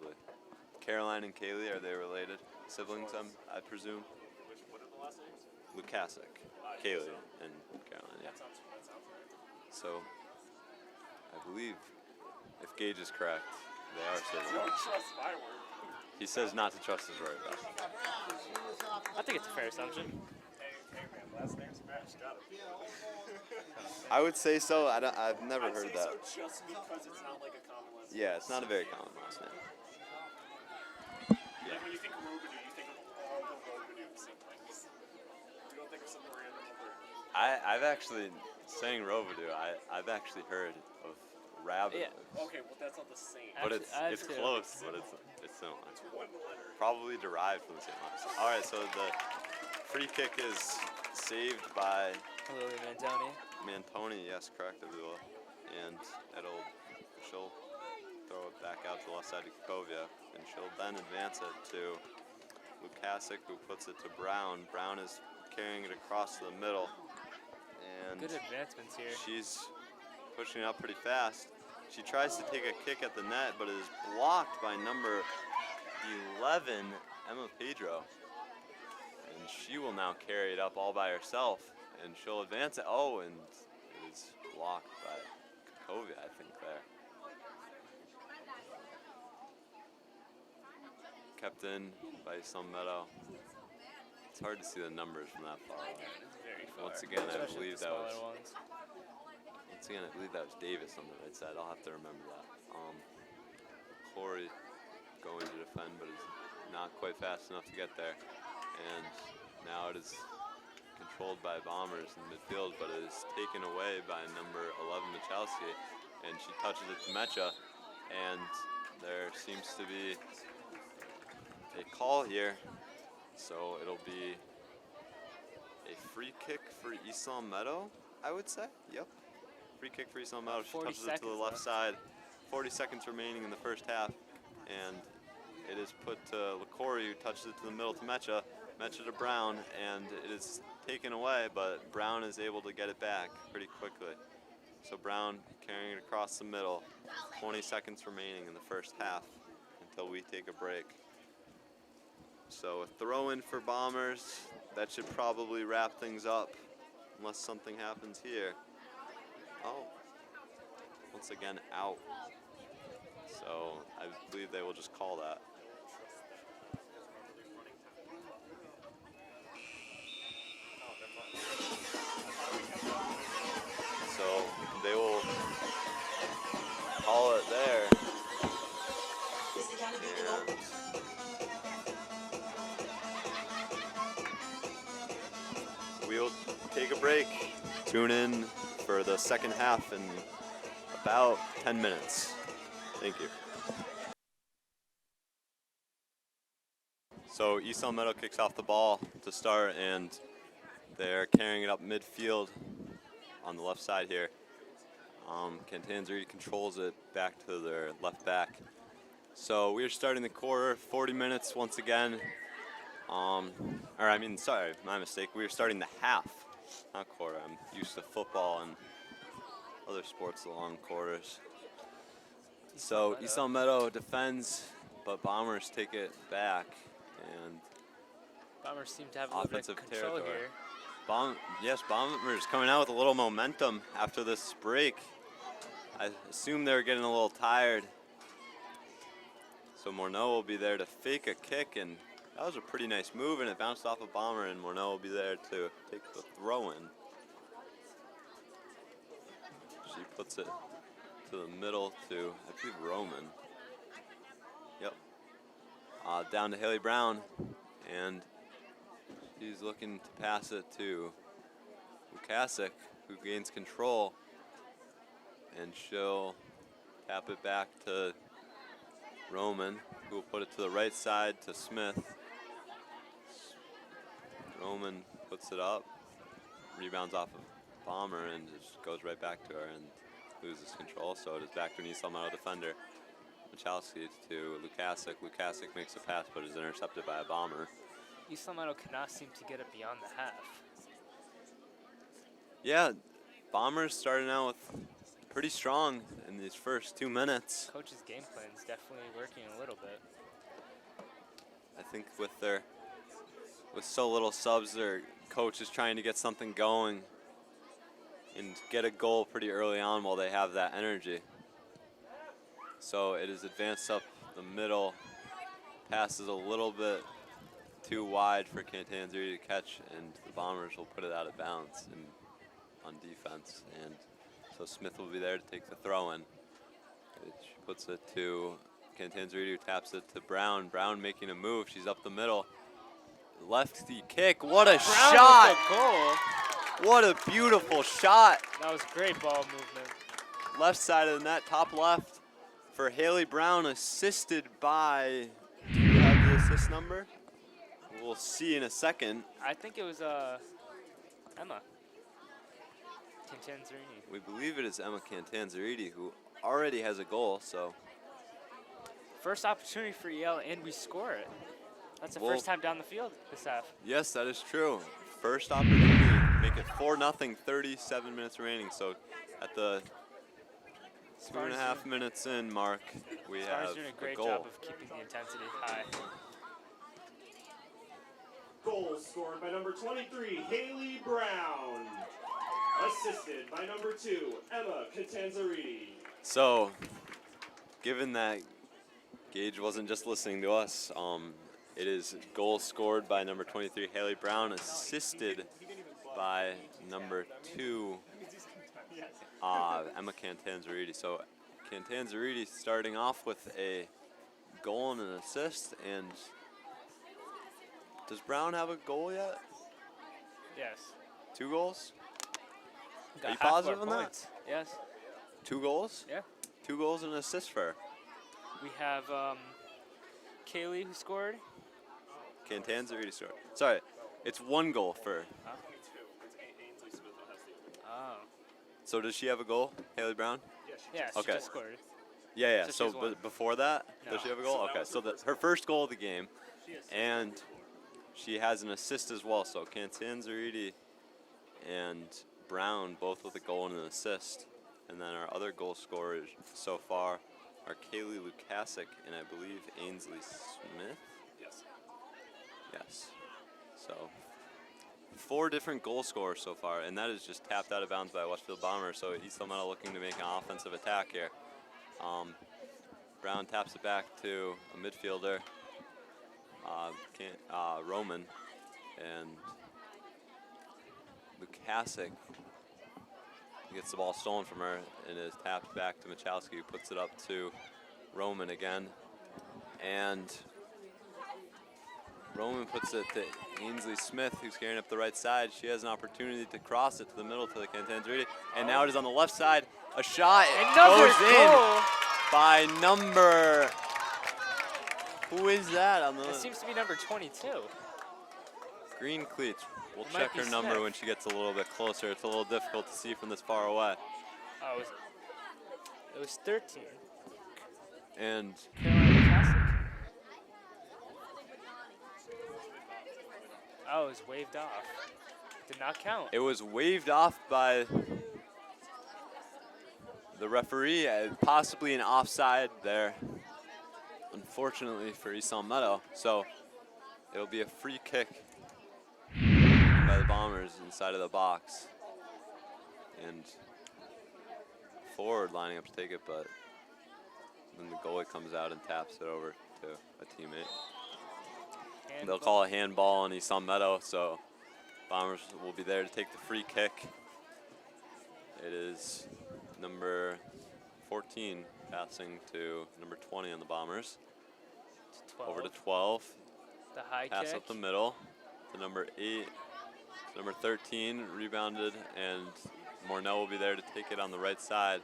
Speaker 1: Caroline and Kaylee, are they related? Siblings, I presume?
Speaker 3: What are the last names?
Speaker 1: Lukasic, Kaylee, and Caroline, yeah.
Speaker 3: That sounds right.
Speaker 1: So, I believe, if Gage is correct, they are siblings.
Speaker 3: Don't trust my word.
Speaker 1: He says not to trust his word, though.
Speaker 2: I think it's a fair assumption.
Speaker 3: Hey man, last name's match. Got it.
Speaker 1: I would say so. I've never heard that.
Speaker 3: So just because it's not like a common last name.
Speaker 1: Yeah, it's not a very common last name.
Speaker 3: Like when you think of Robidoux, you think of all the Robidoux siblings. You don't think of some random other.
Speaker 1: I've actually, saying Robidoux, I've actually heard of Rabbit.
Speaker 2: Yeah.
Speaker 3: Okay, well that's not the same.
Speaker 1: But
Speaker 2: Actually,
Speaker 1: it's
Speaker 2: I have
Speaker 1: it's
Speaker 2: two.
Speaker 1: close, but it's similar.
Speaker 3: It's one letter.
Speaker 1: Probably derived from the same letter. All right, so the free kick is saved by
Speaker 2: Lily Mantoni.
Speaker 1: Mantoni, yes, correct, Avila. And she'll throw it back out to the left side to Kakovia, and she'll then advance it to Lukasic, who puts it to Brown. Brown is carrying it across the middle, and
Speaker 2: Good advancements here.
Speaker 1: she's pushing it up pretty fast. She tries to take a kick at the net, but it is blocked by number 11, Emma Pedro. And she will now carry it up all by herself, and she'll advance it. Oh, and it is blocked by Kakovia, I think, there. Kept in by some Meadow. It's hard to see the numbers from that far away.
Speaker 2: It's very far.
Speaker 1: Once again, I
Speaker 2: Especially
Speaker 1: believe
Speaker 2: the
Speaker 1: that was.
Speaker 2: smaller ones.
Speaker 1: Once again, I believe that was Davis on the right side. I'll have to remember that. Corey going to defend, but is not quite fast enough to get there. And now it is controlled by Bombers in midfield, but it is taken away by number 11, Michalski. And she touches it to Mecha, and there seems to be a call here. So it'll be a free kick for Islam Meadow, I would say. Yep. Free kick for Islam Meadow. She
Speaker 2: 40
Speaker 1: touches it to the left side. 40 seconds remaining in the first half. And it is put to LaCorey, who touches it to the middle to Mecha. Mecha to Brown, and it is taken away, but Brown is able to get it back pretty quickly. So Brown carrying it across the middle. 20 seconds remaining in the first half until we take a break. So a throw in for Bombers. That should probably wrap things up unless something happens here. Oh, once again out. So I believe they will just call that. So they will call it there. And we'll take a break. Tune in for the second half in about 10 minutes. Thank you. So East Elm Meadow kicks off the ball to start, and they're carrying it up midfield on the left side here. Cantanzariti controls it back to their left back. So we're starting the quarter, 40 minutes once again. Sorry, my mistake. We are starting the half, not quarter. I'm used to football and other sports, the long quarters. So East Elm Meadow defends, but Bombers take it back, and
Speaker 2: Bombers seem to have a little bit of
Speaker 1: offensive
Speaker 2: control
Speaker 1: territory.
Speaker 2: here.
Speaker 1: Yes, Bombers coming out with a little momentum after this break. I assume they were getting a little tired. So Morneau will be there to fake a kick, and that was a pretty nice move, and it bounced off a Bomber, and Morneau will be there to take the throw in. She puts it to the middle to, I believe, Roman. Yep. Down to Haley Brown, and she's looking to pass it to Lukasic, who gains control, and she'll tap it back to Roman, who will put it to the right side to Smith. Roman puts it up, rebounds off of Bomber, and just goes right back to her and loses control. So it is back to an East Elmira defender. Michalski to Lukasic. Lukasic makes a pass, but is intercepted by a Bomber.
Speaker 2: East Elmira cannot seem to get it beyond the half.
Speaker 1: Yeah, Bombers starting out with pretty strong in these first 2 minutes.
Speaker 2: Coach's game plan is definitely working a little bit.
Speaker 1: I think with so little subs, their coach is trying to get something going and get a goal pretty early on while they have that energy. So it is advanced up the middle, passes a little bit too wide for Cantanzeri to catch, and the Bombers will put it out of bounds and on defense. And so Smith will be there to take the throw in. She puts it to Cantanzeri, who taps it to Brown. Brown making a move. She's up the middle. Lefty kick. What a
Speaker 2: Brown
Speaker 1: shot!
Speaker 2: with the goal.
Speaker 1: What a beautiful shot.
Speaker 2: That was great ball movement.
Speaker 1: Left side of the net, top left for Haley Brown, assisted by, do you have the assist number? We'll see in a second.
Speaker 2: I think it was Emma Cantanzerini.
Speaker 1: We believe it is Emma Cantanzeriti, who already has a goal, so.
Speaker 2: First opportunity for EL, and we score it. That's the
Speaker 1: Well,
Speaker 2: first time down the field this half.
Speaker 1: Yes, that is true. First opportunity, make it 4-0, 37 minutes remaining. So at the 2.5 minutes in mark, we
Speaker 2: Spartans
Speaker 1: have
Speaker 2: doing a
Speaker 1: a
Speaker 2: great
Speaker 1: goal.
Speaker 2: job of keeping the intensity high.
Speaker 4: Goal scored by number 23, Haley Brown. Assisted by number 2, Emma Catanzariti.
Speaker 1: So, given that Gage wasn't just listening to us, it is goal scored by number 23, Haley Brown, assisted by number 2, Emma Cantanzariti. So, Cantanzariti starting off with a goal and an assist. And does Brown have a goal yet?
Speaker 2: Yes.
Speaker 1: 2 goals?
Speaker 2: Got
Speaker 1: you
Speaker 2: half of
Speaker 1: positive
Speaker 2: our
Speaker 1: on that?
Speaker 2: points. Yes.
Speaker 1: 2 goals?
Speaker 2: Yeah.
Speaker 1: 2 goals and an assist for her.
Speaker 2: We have Kaylee who scored.
Speaker 1: Cantanzariti scored. Sorry, it's 1 goal for her.
Speaker 2: Oh.
Speaker 1: So does she have a goal, Haley Brown?
Speaker 2: Yeah, she
Speaker 1: Okay.
Speaker 2: just scored.
Speaker 1: Yeah.
Speaker 2: So
Speaker 1: So,
Speaker 2: she's won.
Speaker 1: but before that,
Speaker 2: No.
Speaker 1: does she have a goal? Okay, so that's her first goal of the game, and she has an assist as well. So Cantanzariti and Brown both with a goal and an assist, and then our other goal scorers so far are Kaylee Lukasic and I believe Ainsley Smith. Yes. So 4 different goal scorers so far, and that is just tapped out of bounds by Westfield Bombers. So East Elmira looking to make an offensive attack here. Brown taps it back to a midfielder, Roman, and Lukasic gets the ball stolen from her and is tapped back to Michalski, who puts it up to Roman again. And Roman puts it to Ainsley Smith, who's carrying up the right side. She has an opportunity to cross it to the middle to the Cantanzariti. And now it is on the left side. A shot
Speaker 2: Another
Speaker 1: goes
Speaker 2: goal.
Speaker 1: in by number, who is that on
Speaker 2: It
Speaker 1: the
Speaker 2: seems to be number 22.
Speaker 1: green cleats? We'll
Speaker 2: It might
Speaker 1: check
Speaker 2: be
Speaker 1: her number
Speaker 2: Smith.
Speaker 1: when she gets a little bit closer. It's a little difficult to see from this far away.
Speaker 2: Oh, it was 13.
Speaker 1: And
Speaker 2: Carolina Classic. Oh, it was waved off. Did not count.
Speaker 1: it was waved off by the referee, possibly an offside there, unfortunately for East Elm Meadow. So it'll be a free kick inside of the box. And forward lining up to take it, but then the goalie comes out and taps it over to a teammate. They'll call a handball on East Long Meadow, so Bombers will be there to take the free kick. It is number 14 passing to number 20 on the Bombers. Over to 12.
Speaker 2: The high
Speaker 1: Pass
Speaker 2: kick.
Speaker 1: up the middle to number 8. To number 13, rebounded, and Morneau will be there to take it on the right side.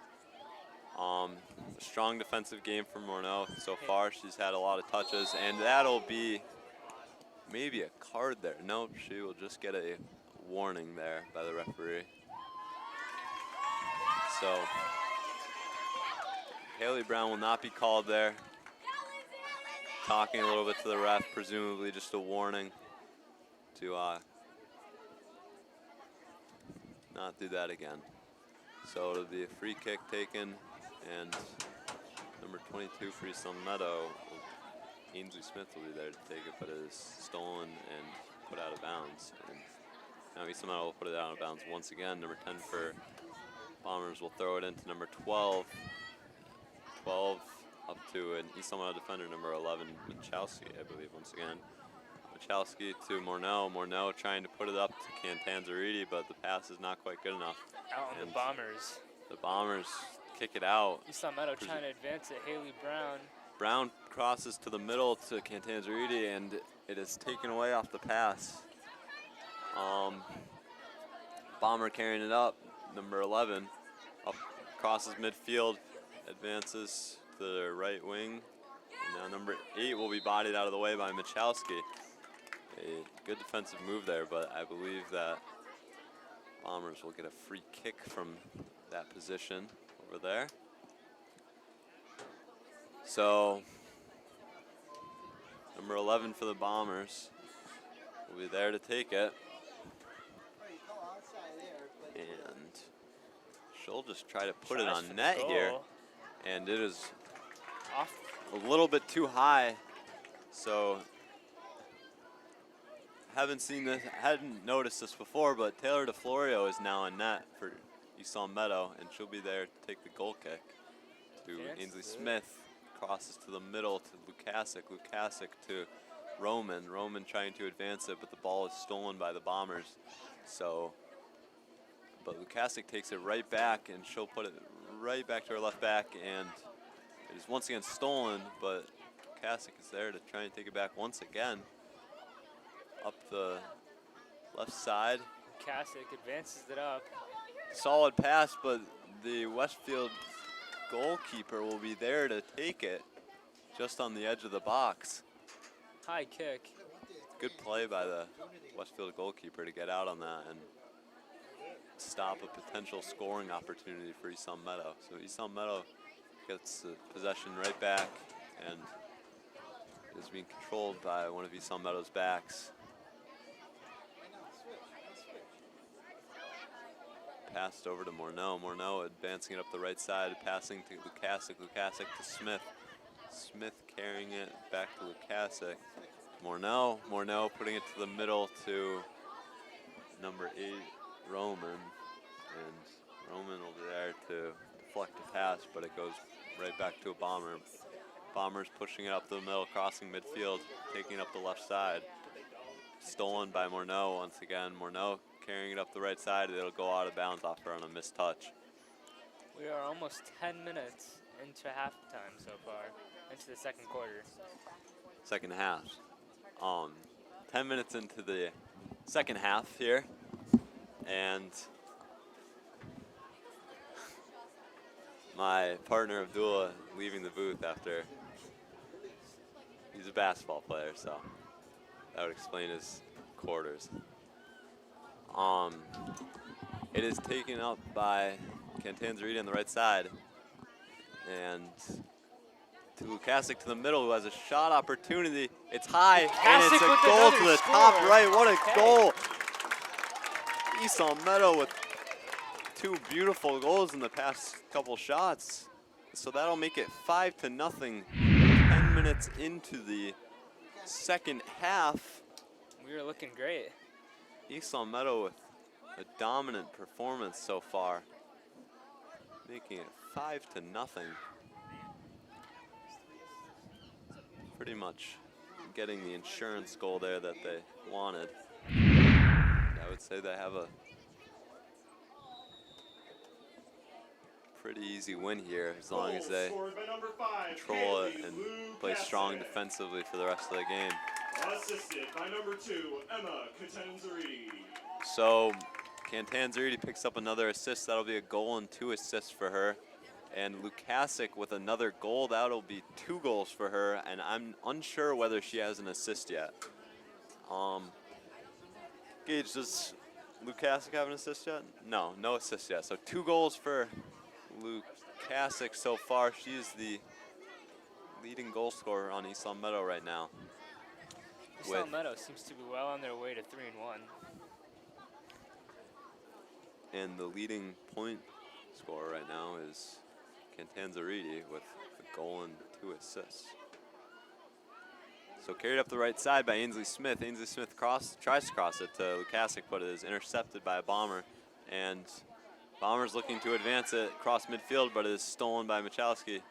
Speaker 1: A strong defensive game for Morneau so far. She's had a lot of touches, and that'll be maybe a card there. Nope, she will just get a warning there by the referee. So Haley Brown will not be called there. Talking a little bit to the ref, presumably just a warning to not do that again. So it'll be a free kick taken, and number 22 for East Long Meadow, Ainsley Smith will be there to take it, but it is stolen and put out of bounds. And now East Long Meadow will put it out of bounds once again. Number 10 for Bombers will throw it into number 12. 12 up to an East Long Meadow defender, number 11, Michalski, I believe, once again. Michalski to Morneau. Morneau trying to put it up to Cantanzariti, but the pass is not quite good enough.
Speaker 2: Out on
Speaker 1: And
Speaker 2: the Bombers.
Speaker 1: The Bombers kick it out.
Speaker 2: East Long Meadow trying to advance it. Haley Brown.
Speaker 1: Brown crosses to the middle to Cantanzariti, and it is taken away off the pass. Bomber carrying it up, number 11, up crosses midfield, advances to the right wing. And now number 8 will be bodied out of the way by Michalski. A good defensive move there, but I believe that Bombers will get a free kick from that position over there. So number 11 for the Bombers will be there to take it. And she'll just try to put it
Speaker 2: Tries
Speaker 1: on
Speaker 2: for the
Speaker 1: net here.
Speaker 2: goal.
Speaker 1: And it is
Speaker 2: Off.
Speaker 1: a little bit too high. So hadn't noticed this before, but Taylor DeFlorio is now in net for East Long Meadow, and she'll be there to take the goal kick to Ainsley Smith. Crosses to the middle to Lukasic. Lukasic to Roman. Roman trying to advance it, but the ball is stolen by the Bombers. So, but Lukasic takes it right back, and she'll put it right back to her left back, and it is once again stolen, but Lukasic is there to try and take it back once again. Up the left side.
Speaker 2: Kasick advances it up.
Speaker 1: Solid pass, but the Westfield goalkeeper will be there to take it just on the edge of the box.
Speaker 2: High kick.
Speaker 1: Good play by the Westfield goalkeeper to get out on that and stop a potential scoring opportunity for East Long Meadow. So East Long Meadow gets the possession right back and is being controlled by one of East Long Meadow's backs. Passed over to Morneau. Morneau advancing it up the right side, passing to Lukasic. Lukasic to Smith. Smith carrying it back to Lukasic. Morneau. Morneau putting it to the middle to number 8, Roman. And Roman will be there to deflect the pass, but it goes right back to a Bomber. Bombers pushing it up the middle, crossing midfield, taking it up the left side. Stolen by Morneau once again. Morneau carrying it up the right side. It'll go out of bounds off her on a missed touch.
Speaker 2: We are almost 10 minutes into halftime so far, into the second quarter.
Speaker 1: Second half. 10 minutes into the second half here. And my partner Abdullah leaving the booth after he's a basketball player, so that would explain his quarters. It is taken up by Cantanzariti on the right side, and to Lukasic to the middle, who has a shot opportunity. It's high, and it's a goal to the top right. What a goal! East Long Meadow with 2 beautiful goals in the past couple shots. So that'll make it 5-0. 10 minutes into the second half.
Speaker 2: We are looking great.
Speaker 1: East Long Meadow with a dominant performance so far, making it 5-0. Pretty much getting the insurance goal there that they wanted. I would say they have a pretty easy win here as long as they control it and play strong defensively for the rest of the game.
Speaker 4: Assisted by number 2, Emma Catanzariti.
Speaker 1: So Catanzariti picks up another assist. That'll be a goal and 2 assists for her. And Lukasic with another goal. That'll be 2 goals for her. And I'm unsure whether she has an assist yet. Gage, does Lukasic have an assist yet? No, no assist yet. So 2 goals for Lukasic so far. She's the leading goal scorer on East Long Meadow right now.
Speaker 2: East Long Meadow seems to be well on their way to 3-1.
Speaker 1: And the leading point scorer right now is Catanzariti with a goal and 2 assists. So carried up the right side by Ainsley Smith. Ainsley Smith tries to cross it to Lukasic, but it is intercepted by a Bomber. And Bomber's looking to advance it across midfield, but it is stolen by Michalski.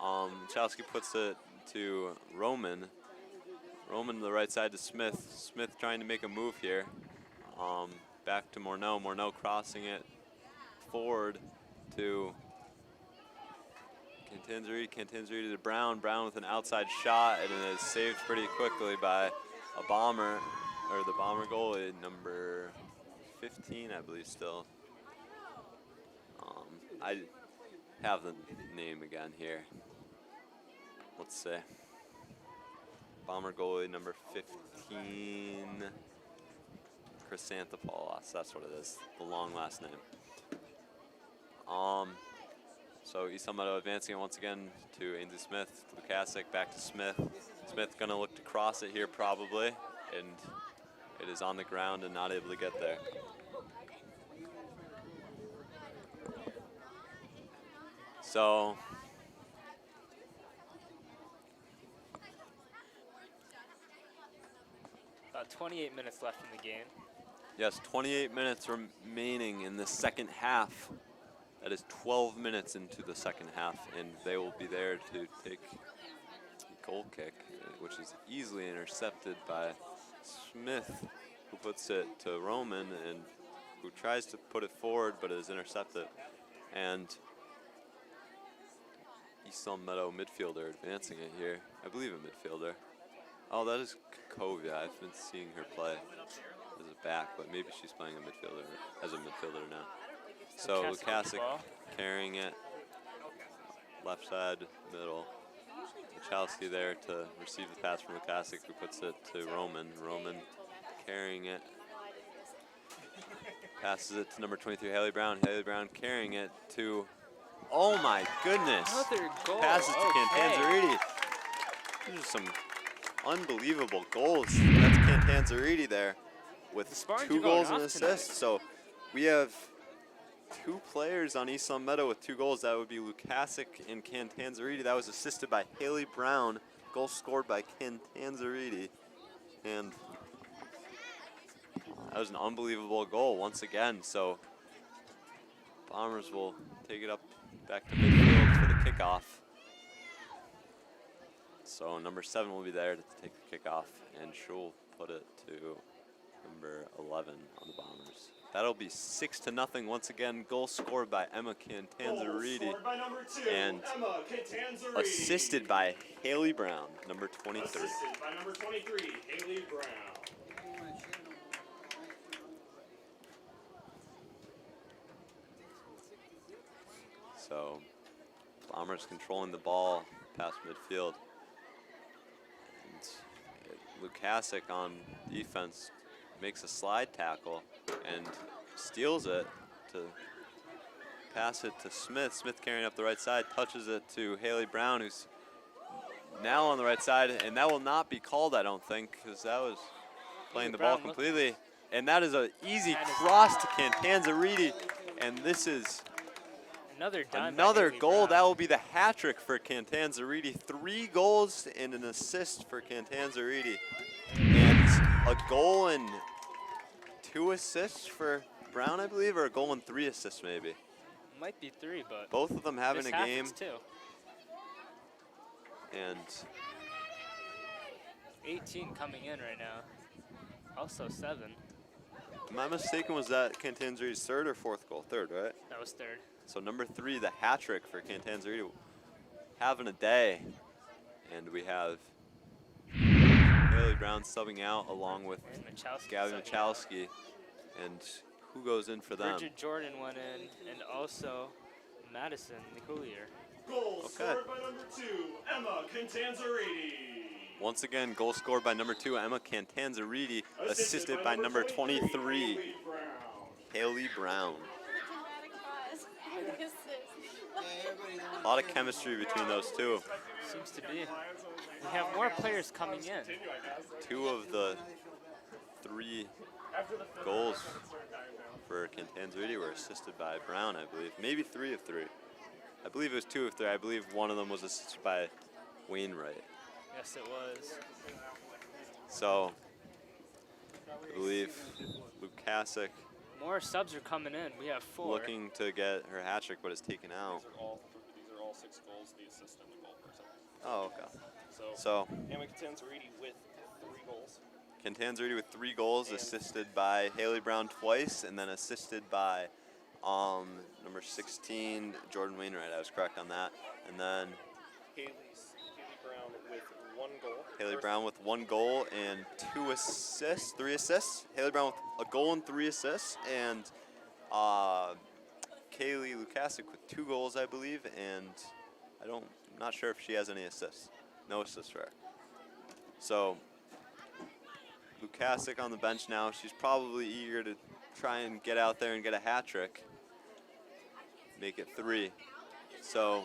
Speaker 1: Michalski puts it to Roman. Roman to the right side to Smith. Smith trying to make a move here. Back to Morneau. Morneau crossing it forward to Catanzariti. Catanzariti to Brown. Brown with an outside shot, and it is saved pretty quickly by a Bomber, or the Bomber goalie, number 15, I believe still. I have the name again here. Let's say Bomber goalie number 15, Chrysanthopoulos, that's what it is, the long last name. So East Long Meadow advancing it once again to Ainsley Smith, to Lukasic, back to Smith. Smith gonna look to cross it here probably, and it is on the ground and not able to get there. So
Speaker 2: About 28 minutes left in the game.
Speaker 1: yes, 28 minutes remaining in the second half. That is 12 minutes into the second half, and they will be there to take a goal kick, which is easily intercepted by Smith, who puts it to Roman, and who tries to put it forward, but it is intercepted. And East Long Meadow midfielder advancing it here. I believe a midfielder. Oh, that is Kovia. I've been seeing her play as a back, but maybe she's playing a midfielder as a midfielder now. So Lukasic carrying it, left side, middle. Michalski there to receive the pass from Lukasic, who puts it to Roman. Roman carrying it. Passes it to number 23, Haley Brown. Haley Brown carrying it to, oh my goodness.
Speaker 2: Another goal.
Speaker 1: Passes to
Speaker 2: Okay.
Speaker 1: Catanzariti. These are some unbelievable goals. That's Catanzariti there with
Speaker 2: Spartans
Speaker 1: 2
Speaker 2: are going
Speaker 1: goals and
Speaker 2: off
Speaker 1: assists. So we have 2 players on East Long Meadow with 2 goals. That would be Lukasic and Catanzariti. That was assisted by Haley Brown. Goal scored by Catanzariti. And that was an unbelievable goal once again. So Bombers will take it up back to midfield for the kickoff. So number 7 will be there to take the kickoff, and she'll put it to number 11 on the Bombers. That'll be 6-0 once again. Goal scored by Emma Catanzariti and assisted by Haley Brown, number 23.
Speaker 4: Assisted by number 23, Haley Brown.
Speaker 1: So Bombers controlling the ball past midfield. And Lukasic on defense makes a slide tackle and steals it to pass it to Smith. Smith carrying up the right side, touches it to Haley Brown, who's now on the right side, and that will not be called, I don't think, because that was playing the ball completely. And that is an easy cross to Catanzariti, and this is another goal. That will be the hat trick for Catanzariti. 3 goals and an assist for Catanzariti. And a goal and 2 assists for Brown, I believe, or a goal and 3 assists maybe.
Speaker 2: Might be 3, but
Speaker 1: Both of them having
Speaker 2: this
Speaker 1: a game.
Speaker 2: happens too.
Speaker 1: And
Speaker 2: 18 coming in right now. Also 7.
Speaker 1: am I mistaken, was that Cantanzaridi's 3rd or 4th goal? 3rd, right?
Speaker 2: That was 3rd.
Speaker 1: So number 3, the hat trick for Cantanzaridi, having a day. And we have Haley Brown subbing out along with
Speaker 2: And Machowski
Speaker 1: Gabby
Speaker 2: subbing out.
Speaker 1: Machowski. And who goes in for them?
Speaker 2: Bridget Jordan went in, and also Madison, the Hoolier.
Speaker 4: Goal
Speaker 1: Okay.
Speaker 4: scored by number 2, Emma Cantanzaridi.
Speaker 1: Once again, goal scored by number 2, Emma Cantanzaridi, assisted by number 23, Haley Brown. A lot of chemistry between those two.
Speaker 2: Seems to be. We have more players coming in.
Speaker 1: 2 of the 3 goals for Cantanzaridi were assisted by Brown, I believe. Maybe 3 of 3. I believe it was 2 of 3. I believe one of them was assisted by Wainwright.
Speaker 2: Yes, it was.
Speaker 1: So, I believe Luke Kasich
Speaker 2: More subs are coming in. We have 4.
Speaker 1: looking to get her hat trick, but is taken out.
Speaker 3: These are all 6 goals, the assist and the goal person.
Speaker 1: Oh, okay.
Speaker 3: So,
Speaker 1: So,
Speaker 3: Emma Cantanzaridi with 3 goals.
Speaker 1: Cantanzaridi with 3 goals, assisted by Haley Brown twice, and then assisted by number 16, Jordan Wainwright. I was correct on that. And then
Speaker 3: Haley Brown with 1 goal.
Speaker 1: Haley Brown with 1 goal and 2 assists, 3 assists. Haley Brown with a goal and 3 assists, and Kaylee Lukasic with 2 goals, I believe, and I'm not sure if she has any assists. No assists for her. So Lukasic on the bench now. She's probably eager to try and get out there and get a hat trick. Make it 3. So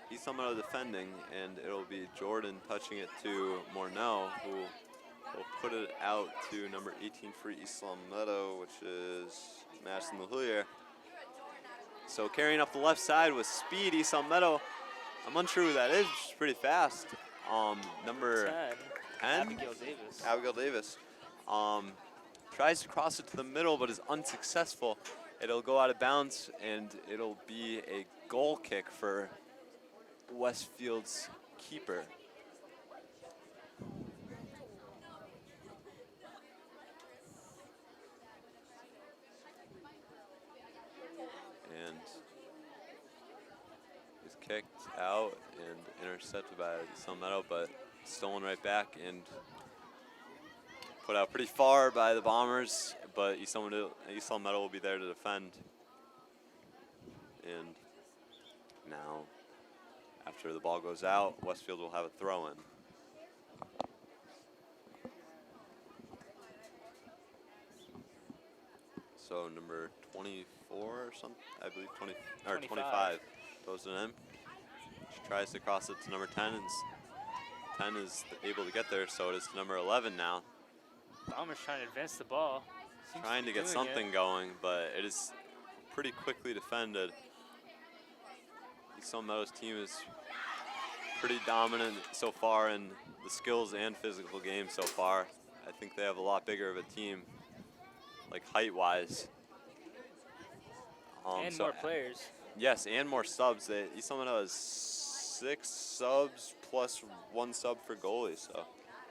Speaker 1: he's somehow defending, and it'll be Jordan touching it to Morneau, who will put it out to number 18 for East Long Meadow, which is Madison LaHoulier. So carrying up the left side with speed, East Long Meadow. I'm unsure who that is. She's pretty fast. Number 10,
Speaker 2: Abigail Davis.
Speaker 1: Abigail Davis. Tries to cross it to the middle, but is unsuccessful. It'll go out of bounds, and it'll be a goal kick for Westfield's keeper. And he's kicked out and intercepted by Salmetto, but stolen right back and put out pretty far by the Bombers, but East Salmetto will be there to defend. And now, after the ball goes out, Westfield will have a throw-in. So number 24 or something, I believe 25 throws it in. She tries to cross it to number 10, and 10 is able to get there, so it is to number 11 now.
Speaker 2: Bombers trying to advance the ball. Seems
Speaker 1: Trying to
Speaker 2: be
Speaker 1: get
Speaker 2: doing
Speaker 1: something
Speaker 2: it.
Speaker 1: going, but it is pretty quickly defended. East Meadow's team is pretty dominant so far in the skills and physical game so far. I think they have a lot bigger of a team, like height-wise.
Speaker 2: And more players.
Speaker 1: Yes, and more subs. East Meadow has 6 subs plus 1 sub for goalie, so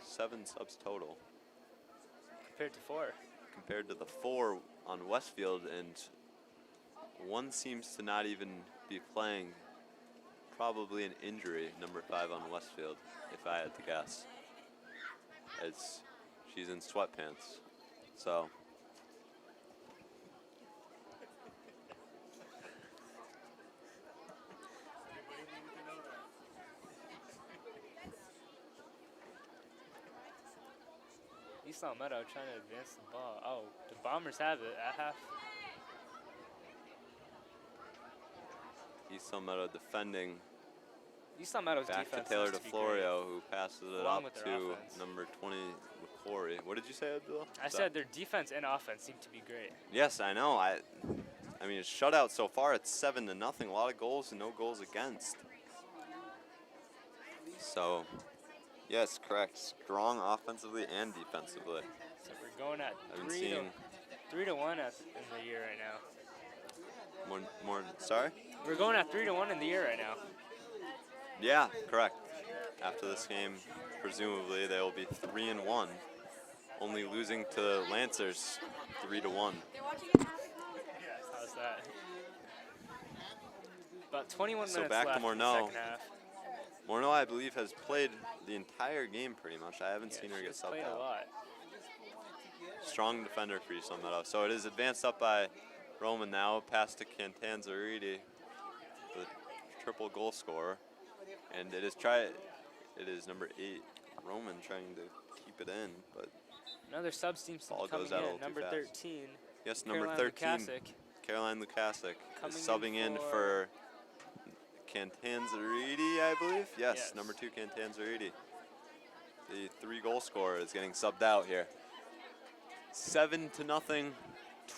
Speaker 1: 7 subs total.
Speaker 2: Compared to 4.
Speaker 1: Compared to the 4 on Westfield, and 1 seems to not even be playing. Probably an injury, number 5 on Westfield, if I had to guess. As she's in sweatpants. So
Speaker 2: East Meadow trying to advance the ball. Oh, the Bombers have it at half.
Speaker 1: East Meadow defending.
Speaker 2: East Meadow's
Speaker 1: Back
Speaker 2: defense
Speaker 1: to Taylor
Speaker 2: seems to be great.
Speaker 1: DeFlorio, who passes it
Speaker 2: Along
Speaker 1: up
Speaker 2: with their
Speaker 1: to
Speaker 2: offense.
Speaker 1: number 20, McClory. What did you say, Abdullah?
Speaker 2: I said their defense and offense seem to be great.
Speaker 1: Yes, I know. I mean, it's shutout so far. It's 7-0. A lot of goals and no goals against. So, yes, correct. Strong offensively and defensively.
Speaker 2: So we're going at
Speaker 1: I've been
Speaker 2: 3
Speaker 1: seeing
Speaker 2: 3-1 in the year right now.
Speaker 1: Sorry?
Speaker 2: We're going at 3-1 in the year right now.
Speaker 1: Yeah, correct. After this game, presumably they will be 3-1, only losing to Lancers 3-1.
Speaker 2: How's that? About 21
Speaker 1: So
Speaker 2: minutes
Speaker 1: back to
Speaker 2: left in the
Speaker 1: Morneau.
Speaker 2: second half.
Speaker 1: Morneau, I believe, has played the entire game pretty much. I haven't
Speaker 2: Yeah,
Speaker 1: seen her get
Speaker 2: she's
Speaker 1: subbed
Speaker 2: played a
Speaker 1: out.
Speaker 2: lot.
Speaker 1: Strong defender for East Meadow. So it is advanced up by Roman now, pass to Cantanzariti, the triple goal scorer. And it is number 8, Roman, trying to keep it in, but
Speaker 2: Another sub seems to
Speaker 1: ball
Speaker 2: be coming
Speaker 1: goes out a
Speaker 2: in.
Speaker 1: little too
Speaker 2: Number
Speaker 1: fast.
Speaker 2: 13.
Speaker 1: Yes, number
Speaker 2: Caroline
Speaker 1: 13,
Speaker 2: Lukasic.
Speaker 1: Caroline Lukasic,
Speaker 2: Coming
Speaker 1: is
Speaker 2: in
Speaker 1: subbing in for Cantanzariti, I believe. Yes, number 2, Cantanzariti. The 3-goal scorer is getting subbed out here. 7-0,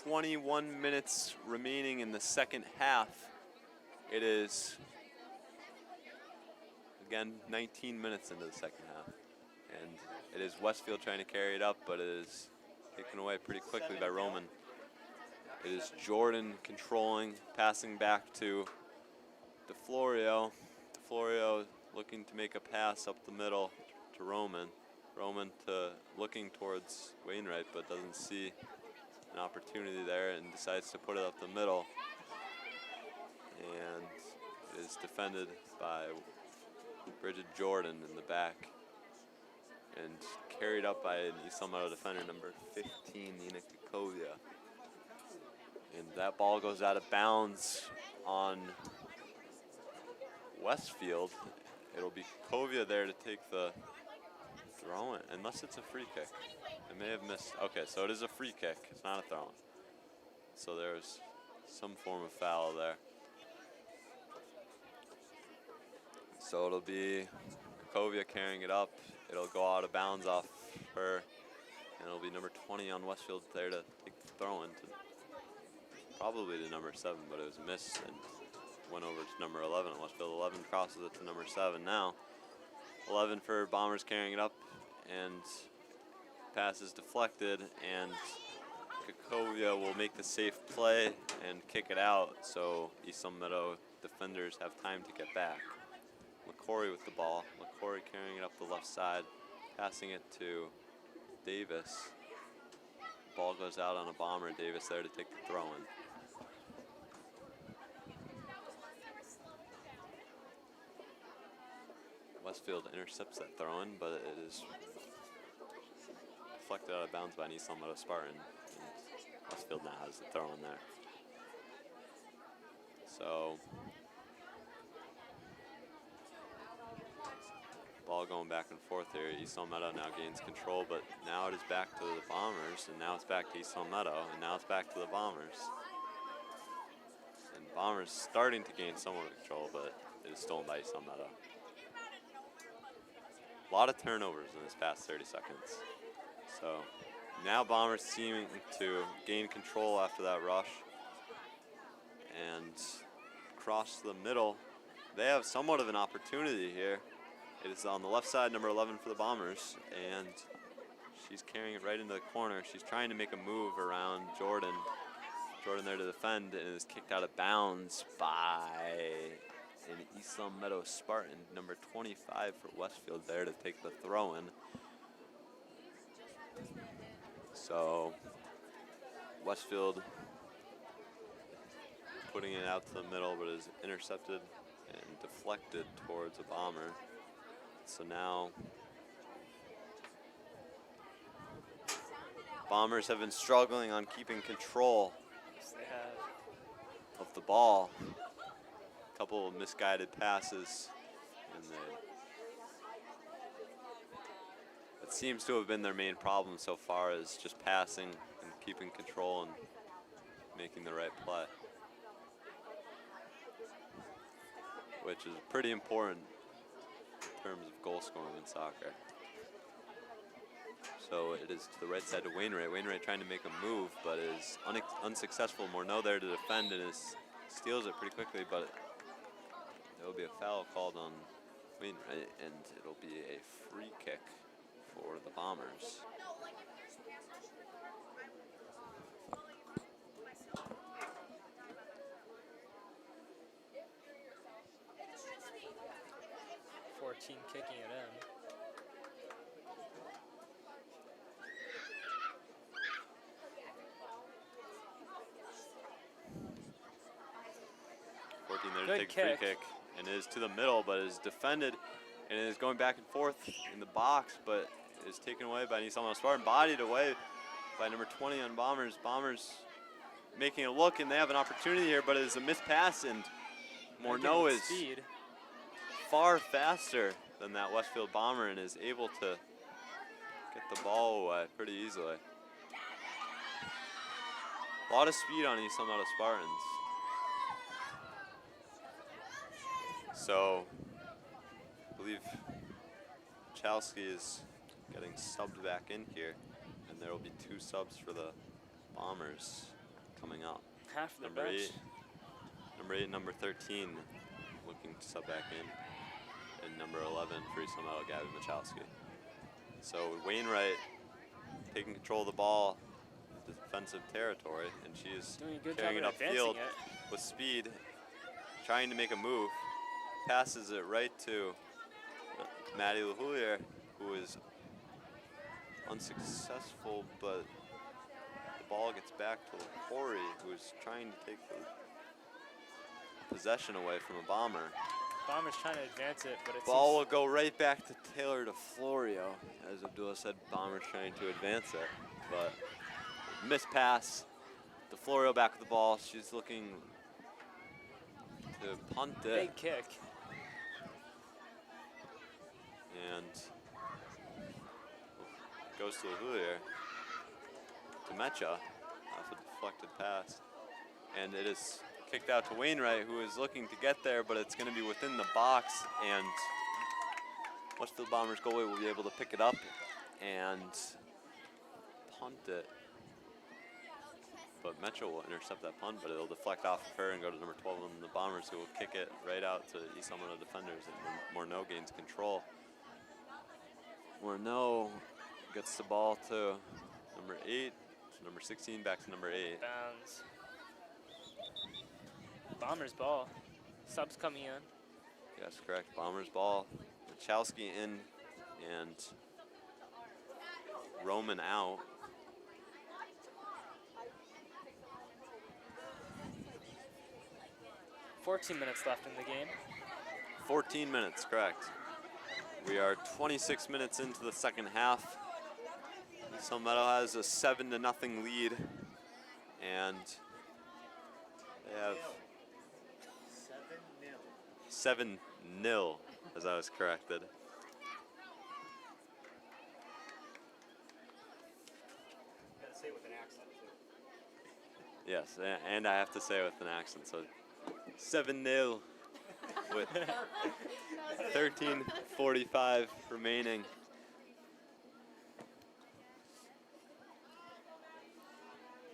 Speaker 1: 21 minutes remaining in the second half. It is, again, 19 minutes into the second half. And it is Westfield trying to carry it up, but it is taken away pretty quickly by Roman. It is Jordan controlling, passing back to DeFlorio. DeFlorio looking to make a pass up the middle to Roman. Roman looking towards Wainwright, but doesn't see an opportunity there and decides to put it up the middle. And it is defended by Bridget Jordan in the back and carried up by an East Meadow defender, number 15, Nina Kakovia. And that ball goes out of bounds on Westfield. It'll be Kakovia there to take the throw in, unless it's a free kick. I may have missed. Okay, so it is a free kick. It's not a throw in. So there's some form of foul there. So it'll be Kakovia carrying it up. It'll go out of bounds off her, and it'll be number 20 on Westfield there to take the throw in to probably to number 7, but it was missed and went over to number 11 on Westfield. 11 crosses it to number 7 now. 11 for Bombers carrying it up, and pass is deflected, and Kakovia will make the safe play and kick it out, so East Meadow defenders have time to get back. LaCory with the ball. LaCory carrying it up the left side, passing it to Davis. Ball goes out on a Bomber. Davis there to take the throw in. Westfield intercepts that throw in, but it is deflected out of bounds by an East Meadow Spartan. And Westfield now has the throw in there. So ball going back and forth here. East Meadow now gains control, but now it is back to the Bombers, and now it's back to East Meadow, and now it's back to the Bombers. And Bombers starting to gain somewhat of control, but it is stolen by East Meadow. A lot of turnovers in this past 30 seconds. So now Bombers seeming to gain control after that rush. And across the middle, they have somewhat of an opportunity here. It is on the left side, number 11 for the Bombers, and she's carrying it right into the corner. She's trying to make a move around Jordan. Jordan there to defend, and it is kicked out of bounds by an East Meadow Spartan, number 25 for Westfield there to take the throw in. So Westfield putting it out to the middle, but is intercepted and deflected towards a Bomber. So now Bombers have been struggling on keeping control of the ball. A couple of misguided passes, and it seems to have been their main problem so far, is just passing and keeping control and making the right play, which is pretty important in terms of goal scoring in soccer. So it is to the right side to Wainwright. Wainwright trying to make a move, but is unsuccessful. Morneau there to defend, and steals it pretty quickly, but there will be a foul called on Wainwright, and it'll be a free kick for the Bombers. looking there to
Speaker 2: Good
Speaker 1: take a free
Speaker 2: kick.
Speaker 1: kick. And it is to the middle, but is defended. And it is going back and forth in the box, but is taken away by Nissan Spartan. Bodied away by number 20 on Bombers. Bombers making a look, and they have an opportunity here, but it is a missed pass, and Morneau is
Speaker 2: Speed.
Speaker 1: far faster than that Westfield Bomber and is able to get the ball away pretty easily. A lot of speed on East Meadow Spartans. So, I believe Chalsky is getting subbed back in here, and there will be 2 subs for the Bombers coming up.
Speaker 2: Half the
Speaker 1: Number
Speaker 2: bench.
Speaker 1: 8, number 13 looking to sub back in, and number 11 for East Meadow, Gabby Michalski. So Wainwright taking control of the ball, defensive territory, and she is
Speaker 2: Doing a good
Speaker 1: carrying it
Speaker 2: job of
Speaker 1: upfield
Speaker 2: advancing it.
Speaker 1: with speed, trying to make a move. Passes it right to Maddie LaHoulier, who is unsuccessful, but the ball gets back to LaCory, who is trying to take the possession away from a Bomber.
Speaker 2: Bombers trying to advance it, but it's
Speaker 1: Ball will go right back to Taylor DeFlorio. As Abdullah said, Bombers trying to advance it, but missed pass. DeFlorio back with the ball. She's looking to punt it.
Speaker 2: big kick.
Speaker 1: And goes to Hoolier, to Mecha, off a deflected pass. And it is kicked out to Wainwright, who is looking to get there, but it's going to be within the box, and Westfield Bombers goalie will be able to pick it up and punt it. But Mecha will intercept that punt, but it'll deflect off of her and go to number 12 on the Bombers, who will kick it right out to East Elmina defenders, and Morneau gains control. Morneau gets the ball to number 8, to number 16, back to number 8.
Speaker 2: Bounds. Bombers ball. Subs coming in.
Speaker 1: Yes, correct. Bombers ball. Michalski in and Roman out.
Speaker 2: $14 minutes left in the game.
Speaker 1: 14 minutes, correct. We are 26 minutes into the second half. East Meadow has a 7-0 lead, and they have 7-0, as I was corrected.
Speaker 5: Gotta say it with an accent too.
Speaker 1: Yes, and I have to say it with an accent, so 7-0 with 13:45 remaining.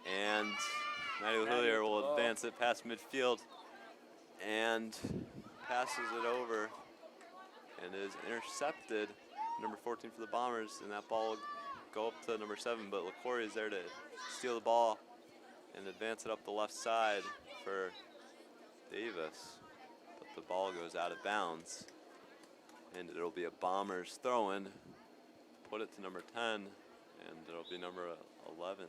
Speaker 1: And Maddie Hillier will advance it past midfield and passes it over and is intercepted. Number 14 for the Bombers, and that ball will go up to number 7, but LaCory is there to steal the ball and advance it up the left side for Davis. But the ball goes out of bounds, and it'll be a Bombers throw-in. Put it to number 10, and it'll be number 11,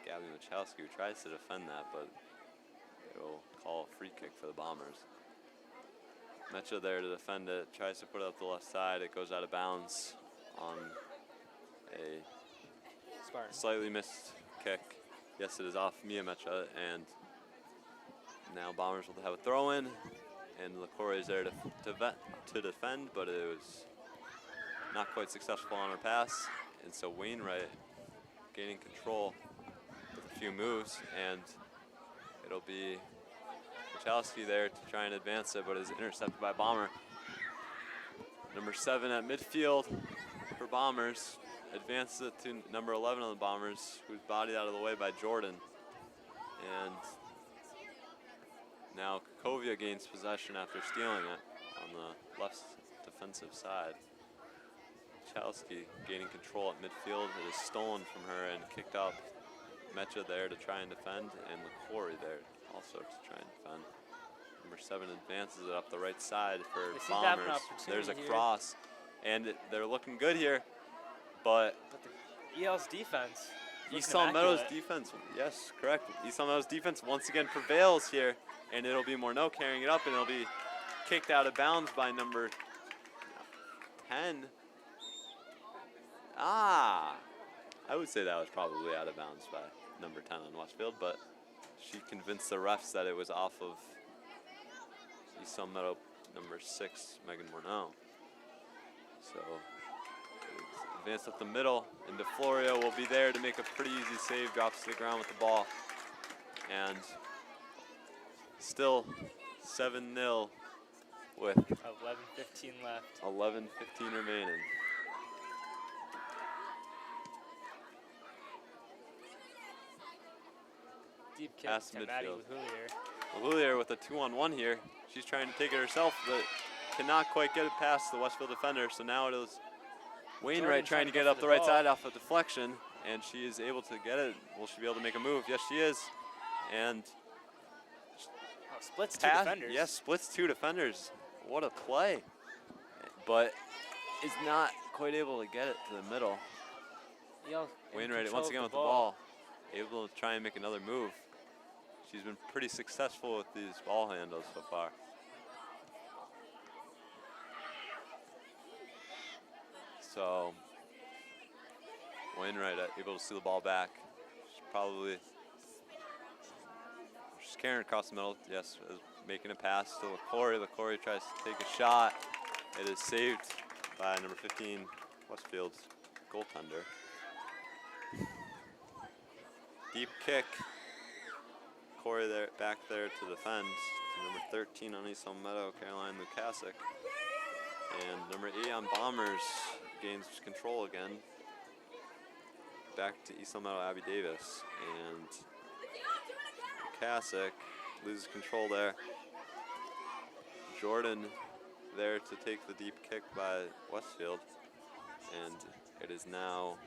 Speaker 1: Gabby Michalski, who tries to defend that, but they will call a free kick for the Bombers. Mecha there to defend it, tries to put it up the left side. It goes out of bounds on a
Speaker 2: Spartan.
Speaker 1: slightly missed kick. Yes, it is off Mia Mecha, and now Bombers will have a throw-in, and LaCory is there to defend, but it was not quite successful on her pass, and so Wainwright gaining control with a few moves, and it'll be Michalski there to try and advance it, but is intercepted by Bomber. Number 7 at midfield for Bombers, advances it to number 11 on the Bombers, who's bodied out of the way by Jordan. And now Kakovia gains possession after stealing it on the left defensive side. Michalski gaining control at midfield. It is stolen from her and kicked up. Mecha there to try and defend, and LaCory there also to try and defend. Number 7 advances it up the right side for
Speaker 2: They seem to have an
Speaker 1: Bombers.
Speaker 2: opportunity
Speaker 1: There's a
Speaker 2: here.
Speaker 1: cross, and they're looking good here, but
Speaker 2: But the EL's defense,
Speaker 1: East Long Meadows
Speaker 2: immaculate.
Speaker 1: defense, yes, correct. East Long Meadows defense once again prevails here, and it'll be Morneau carrying it up, and it'll be kicked out of bounds by number 10. I would say that was probably out of bounds by number 10 on Westfield, but she convinced the refs that it was off of East Long Meadow number 6, Megan Morneau. So advanced up the middle, and DeFlorio will be there to make a pretty easy save, drops to the ground with the ball. And still 7-0 with
Speaker 2: 11:15 left.
Speaker 1: 11:15 remaining.
Speaker 2: Deep kick
Speaker 1: Pass
Speaker 2: to Maddie
Speaker 1: midfield.
Speaker 2: Hulier.
Speaker 1: Hulier with a 2-on-1 here. She's trying to take it herself, but cannot quite get it past the Westfield defender. So now it is Wainwright trying to get up the right side off a deflection, and she is able to get it. Will she be able to make a move? Yes, she is. And
Speaker 2: Splits 2 defenders.
Speaker 1: yes, splits 2 defenders. What a play. But is not quite able to get it to the middle. Wainwright once again with the ball, able to try and make another move. She's been pretty successful with these ball handles so far. So Wainwright able to see the ball back. She's carrying across the middle. Yes, making a pass to LaCory. LaCory tries to take a shot. It is saved by number 15, Westfield's goaltender. Deep kick. Corey there, back there to defend. To number 13 on East Long Meadow, Caroline Lukasic. And number 8 on Bombers gains control again. Back to East Long Meadow, Abby Davis. And Lukasic loses control there. Jordan there to take the deep kick by Westfield. And it is now,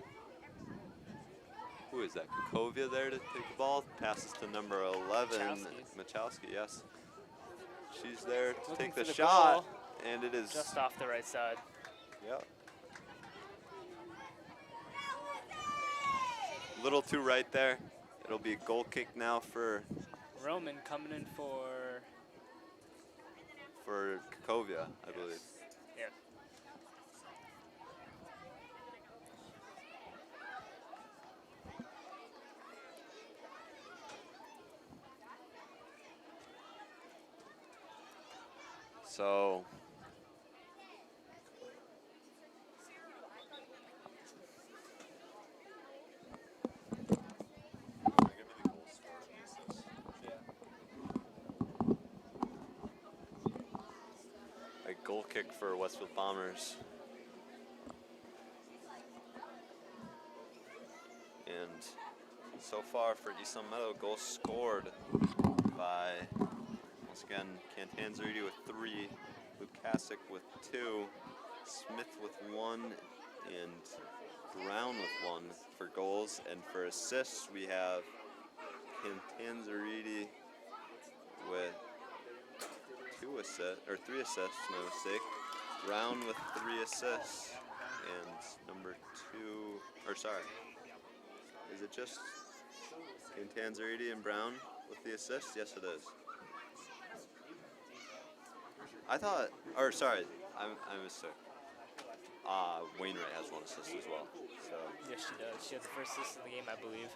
Speaker 1: who is that? Kukovia there to take the ball. Passes to number 11, Machowski, yes. She's there to take the shot, and it is
Speaker 2: just off the right side.
Speaker 1: Yep. Little too right there. It'll be a goal kick now for
Speaker 2: Roman coming in for
Speaker 1: Kukovia, I believe.
Speaker 2: Yeah.
Speaker 1: So a goal kick for Westfield Bombers. And so far for East Long Meadow, goals scored by, once again, Cantanzariti with 3, Lukasic with 2, Smith with 1, and Brown with 1 for goals. And for assists, we have Cantanzariti with 3 assists, no mistake. Brown with 3 assists, and number 2, or sorry, is it just Cantanzariti and Brown with the assists? Yes, it is. I thought, or sorry, I mistook. Wainwright has 1 assist as well. So
Speaker 2: Yes, she does. She had the first assist in the game, I believe.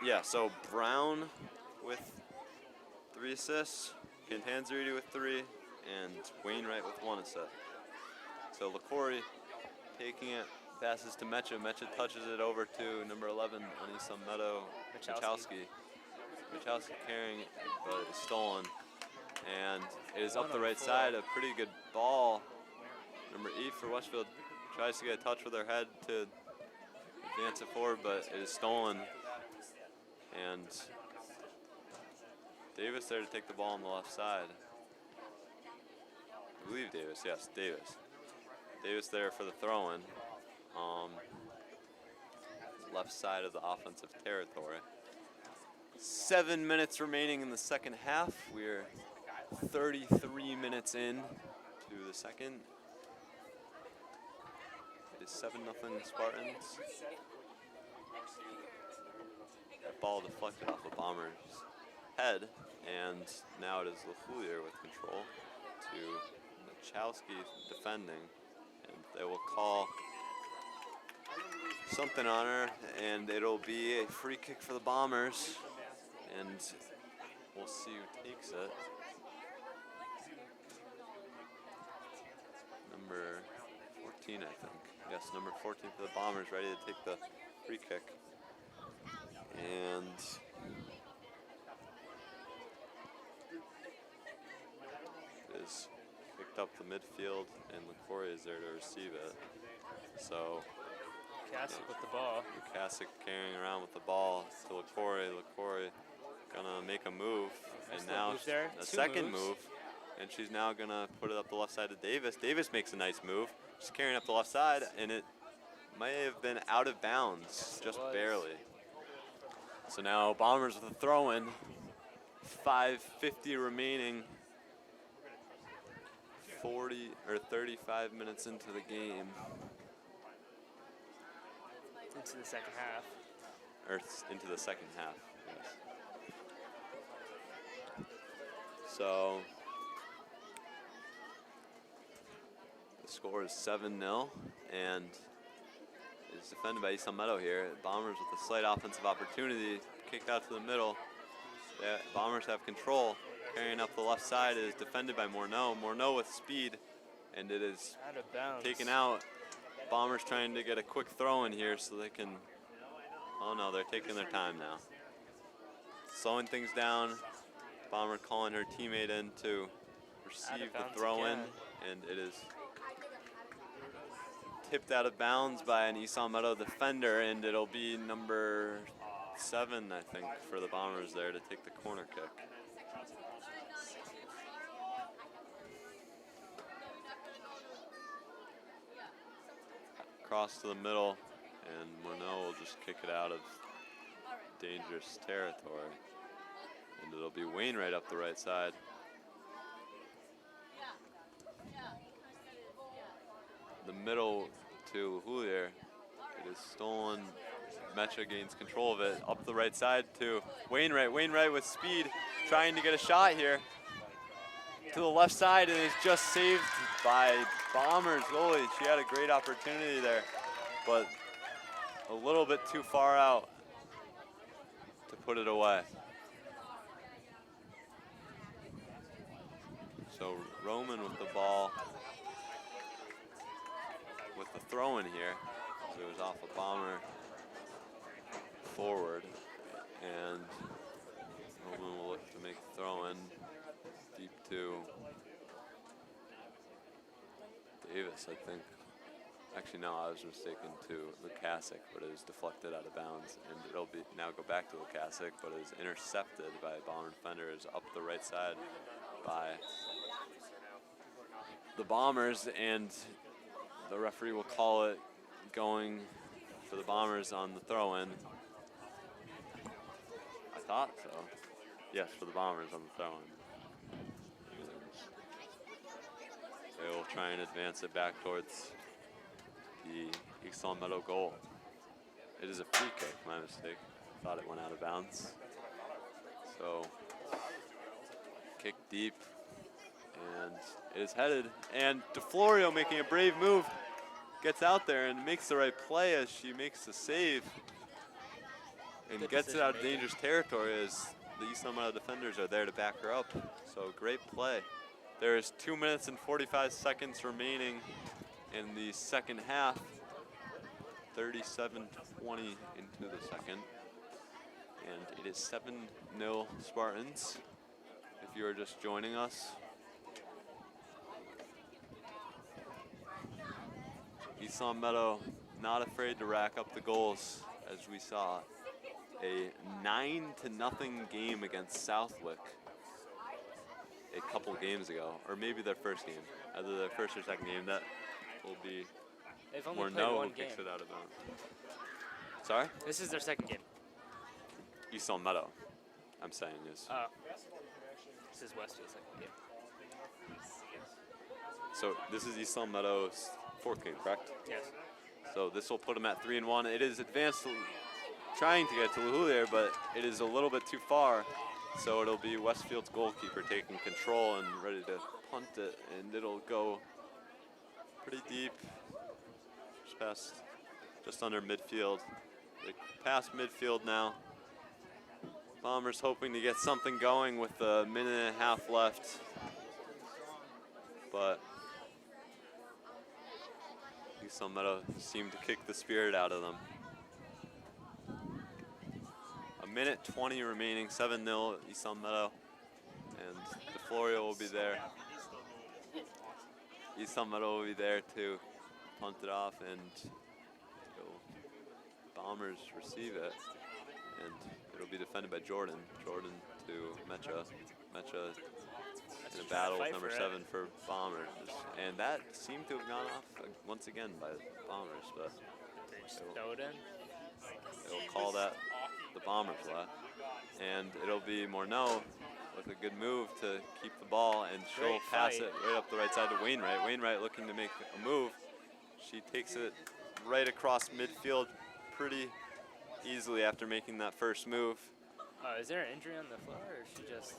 Speaker 1: yeah, so Brown with 3 assists, Cantanzariti with 3, and Wainwright with 1 assist. So LaCory taking it, passes to Mecha. Mecha touches it over to number 11 on East Long Meadow, Machowski. Machowski carrying it, but it's stolen. And it is up the right side, a pretty good ball. Number 8 for Westfield tries to get a touch with her head to advance it forward, but it is stolen. And Davis there to take the ball on the left side. I believe Davis, yes, Davis. Davis there for the throw-in. Left side of the offensive territory. 7 minutes remaining in the second half. We're 33 minutes in to the second. It is 7-0 Spartans. ball deflected off the Bomber's head, and now it is LeHoulier with control to Machowski defending, and they will call something on her, and it'll be a free kick for the Bombers, and we'll see who takes it. Number 14, I think. Yes, number 14 for the Bombers, ready to take the free kick. And it is picked up the midfield, and LaCour is there to receive it. So
Speaker 2: Kasich with the ball.
Speaker 1: Kasich carrying around with the ball to LaCour. LaCour gonna make a move, and now
Speaker 2: move there.
Speaker 1: a
Speaker 2: Two
Speaker 1: second
Speaker 2: moves.
Speaker 1: move, and she's now gonna put it up the left side to Davis. Davis makes a nice move. She's carrying up the left side, and it may have been out of bounds, just barely. So now Bombers with a throw-in. 5:50 remaining. 40 or 35 minutes into the game,
Speaker 2: Into the second half.
Speaker 1: or into the second half. Yes. So the score is 7-0, and is defended by East Meadow here. Bombers with a slight offensive opportunity, kicked out to the middle. The Bombers have control. Carrying up the left side is defended by Morneau. Morneau with speed, and it is
Speaker 2: Out of bounds.
Speaker 1: taken out. Bombers trying to get a quick throw in here so they can, oh no, they're taking their time now. Slowing things down. Bomber calling her teammate in to receive the
Speaker 2: bounds
Speaker 1: throw in,
Speaker 2: again.
Speaker 1: and it is tipped out of bounds by an East Meadow defender, and it'll be number 7, I think, for the Bombers there to take the corner kick. Cross to the middle, and Morneau will just kick it out of dangerous territory. And it'll be Wainwright up the right side. The middle to Hoolier. It is stolen. Mecha gains control of it. Up the right side to Wainwright. Wainwright with speed, trying to get a shot here. To the left side, and is just saved by Bombers goalie. She had a great opportunity there, but a little bit too far out to put it away. So Roman with the ball, with the throw in here. So it was off a Bomber forward, and Roman will look to make the throw in deep to Davis, I think. Actually, no, I was mistaken to Lukasic, but it was deflected out of bounds, and it'll be now go back to Lukasic, but is intercepted by a Bomber defender. Is up the right side by the Bombers, and the referee will call it going for the Bombers on the throw-in. I thought so. Yes, for the Bombers on the throw-in. They will try and advance it back towards the East Long Meadow goal. It is a free kick, my mistake. Thought it went out of bounds. So, kick deep, and it is headed. And DeFlorio making a brave move, gets out there and makes the right play as she makes the save. And
Speaker 2: Good
Speaker 1: gets it out of
Speaker 2: decision-making.
Speaker 1: dangerous territory as the East Long Meadow defenders are there to back her up. So, great play. There is 2 minutes and 45 seconds remaining in the second half. 37-20 into the second. And it is 7-0 Spartans, if you are just joining us. East Long Meadow not afraid to rack up the goals, as we saw a 9-0 game against Southwick a couple games ago, or maybe their first game. Either their first or second game, that will be
Speaker 2: They've only
Speaker 1: where
Speaker 2: played
Speaker 1: Noah
Speaker 2: one game.
Speaker 1: kicks it out of bounds. Sorry?
Speaker 2: This is their second game.
Speaker 1: East Long Meadow, I'm saying is.
Speaker 2: This is Westfield's second game.
Speaker 1: So this is East Long Meadow's 4th game, correct?
Speaker 2: Yes.
Speaker 1: So this will put them at 3-1. It is advanced trying to get to Lahulier, but it is a little bit too far. So it'll be Westfield's goalkeeper taking control and ready to punt it, and it'll go pretty deep, just under midfield. Like past midfield now. Bombers hoping to get something going with a minute and a half left, but East Meadow seemed to kick the spirit out of them. A minute 20 remaining, 7-0 East Meadow, and DeFlorio will be there. East Meadow will be there to punt it off, and Bombers receive it, and it'll be defended by Jordan. Jordan to Mecha. Mecha in a battle with number 7 for Bombers, and that seemed to have gone off once again by Bombers, but they'll call that the Bombers left, and it'll be Morneau with a good move to keep the ball, and she'll pass it right up the right side to Wainwright. Wainwright looking to make a move. She takes it right across midfield pretty easily after making that first move.
Speaker 2: Is there an injury on the floor, or is she just...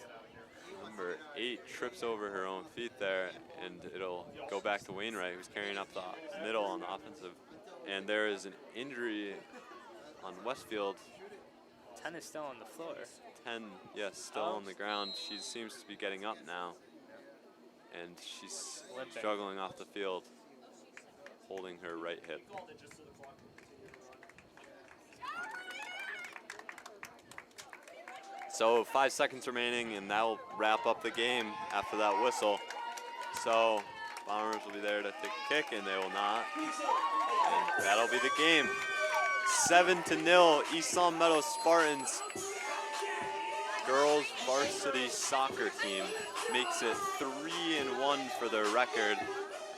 Speaker 1: Number 8 trips over her own feet there, and it'll go back to Wainwright, who's carrying up the middle on the offensive. And there is an injury on Westfield.
Speaker 2: 10 is still on the floor.
Speaker 1: 10, yes, still on the ground. She seems to be getting up now, and she's struggling off the field, holding her right hip. So 5 seconds remaining, and that'll wrap up the game after that whistle. So Bombers will be there to take a kick, and they will not. And that'll be the game. 7-0, East Long Meadow Spartans girls varsity soccer team makes it 3-1 for their record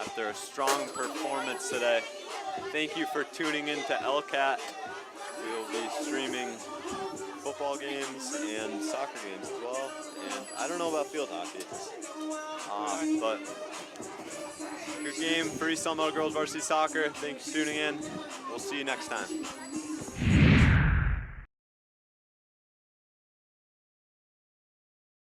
Speaker 1: after a strong performance today. Thank you for tuning in to LCAT. We will be streaming football games and soccer games as well. And I don't know about field hockey, but good game for East Long Meadow girls varsity soccer. Thanks for tuning in. We'll see you next time.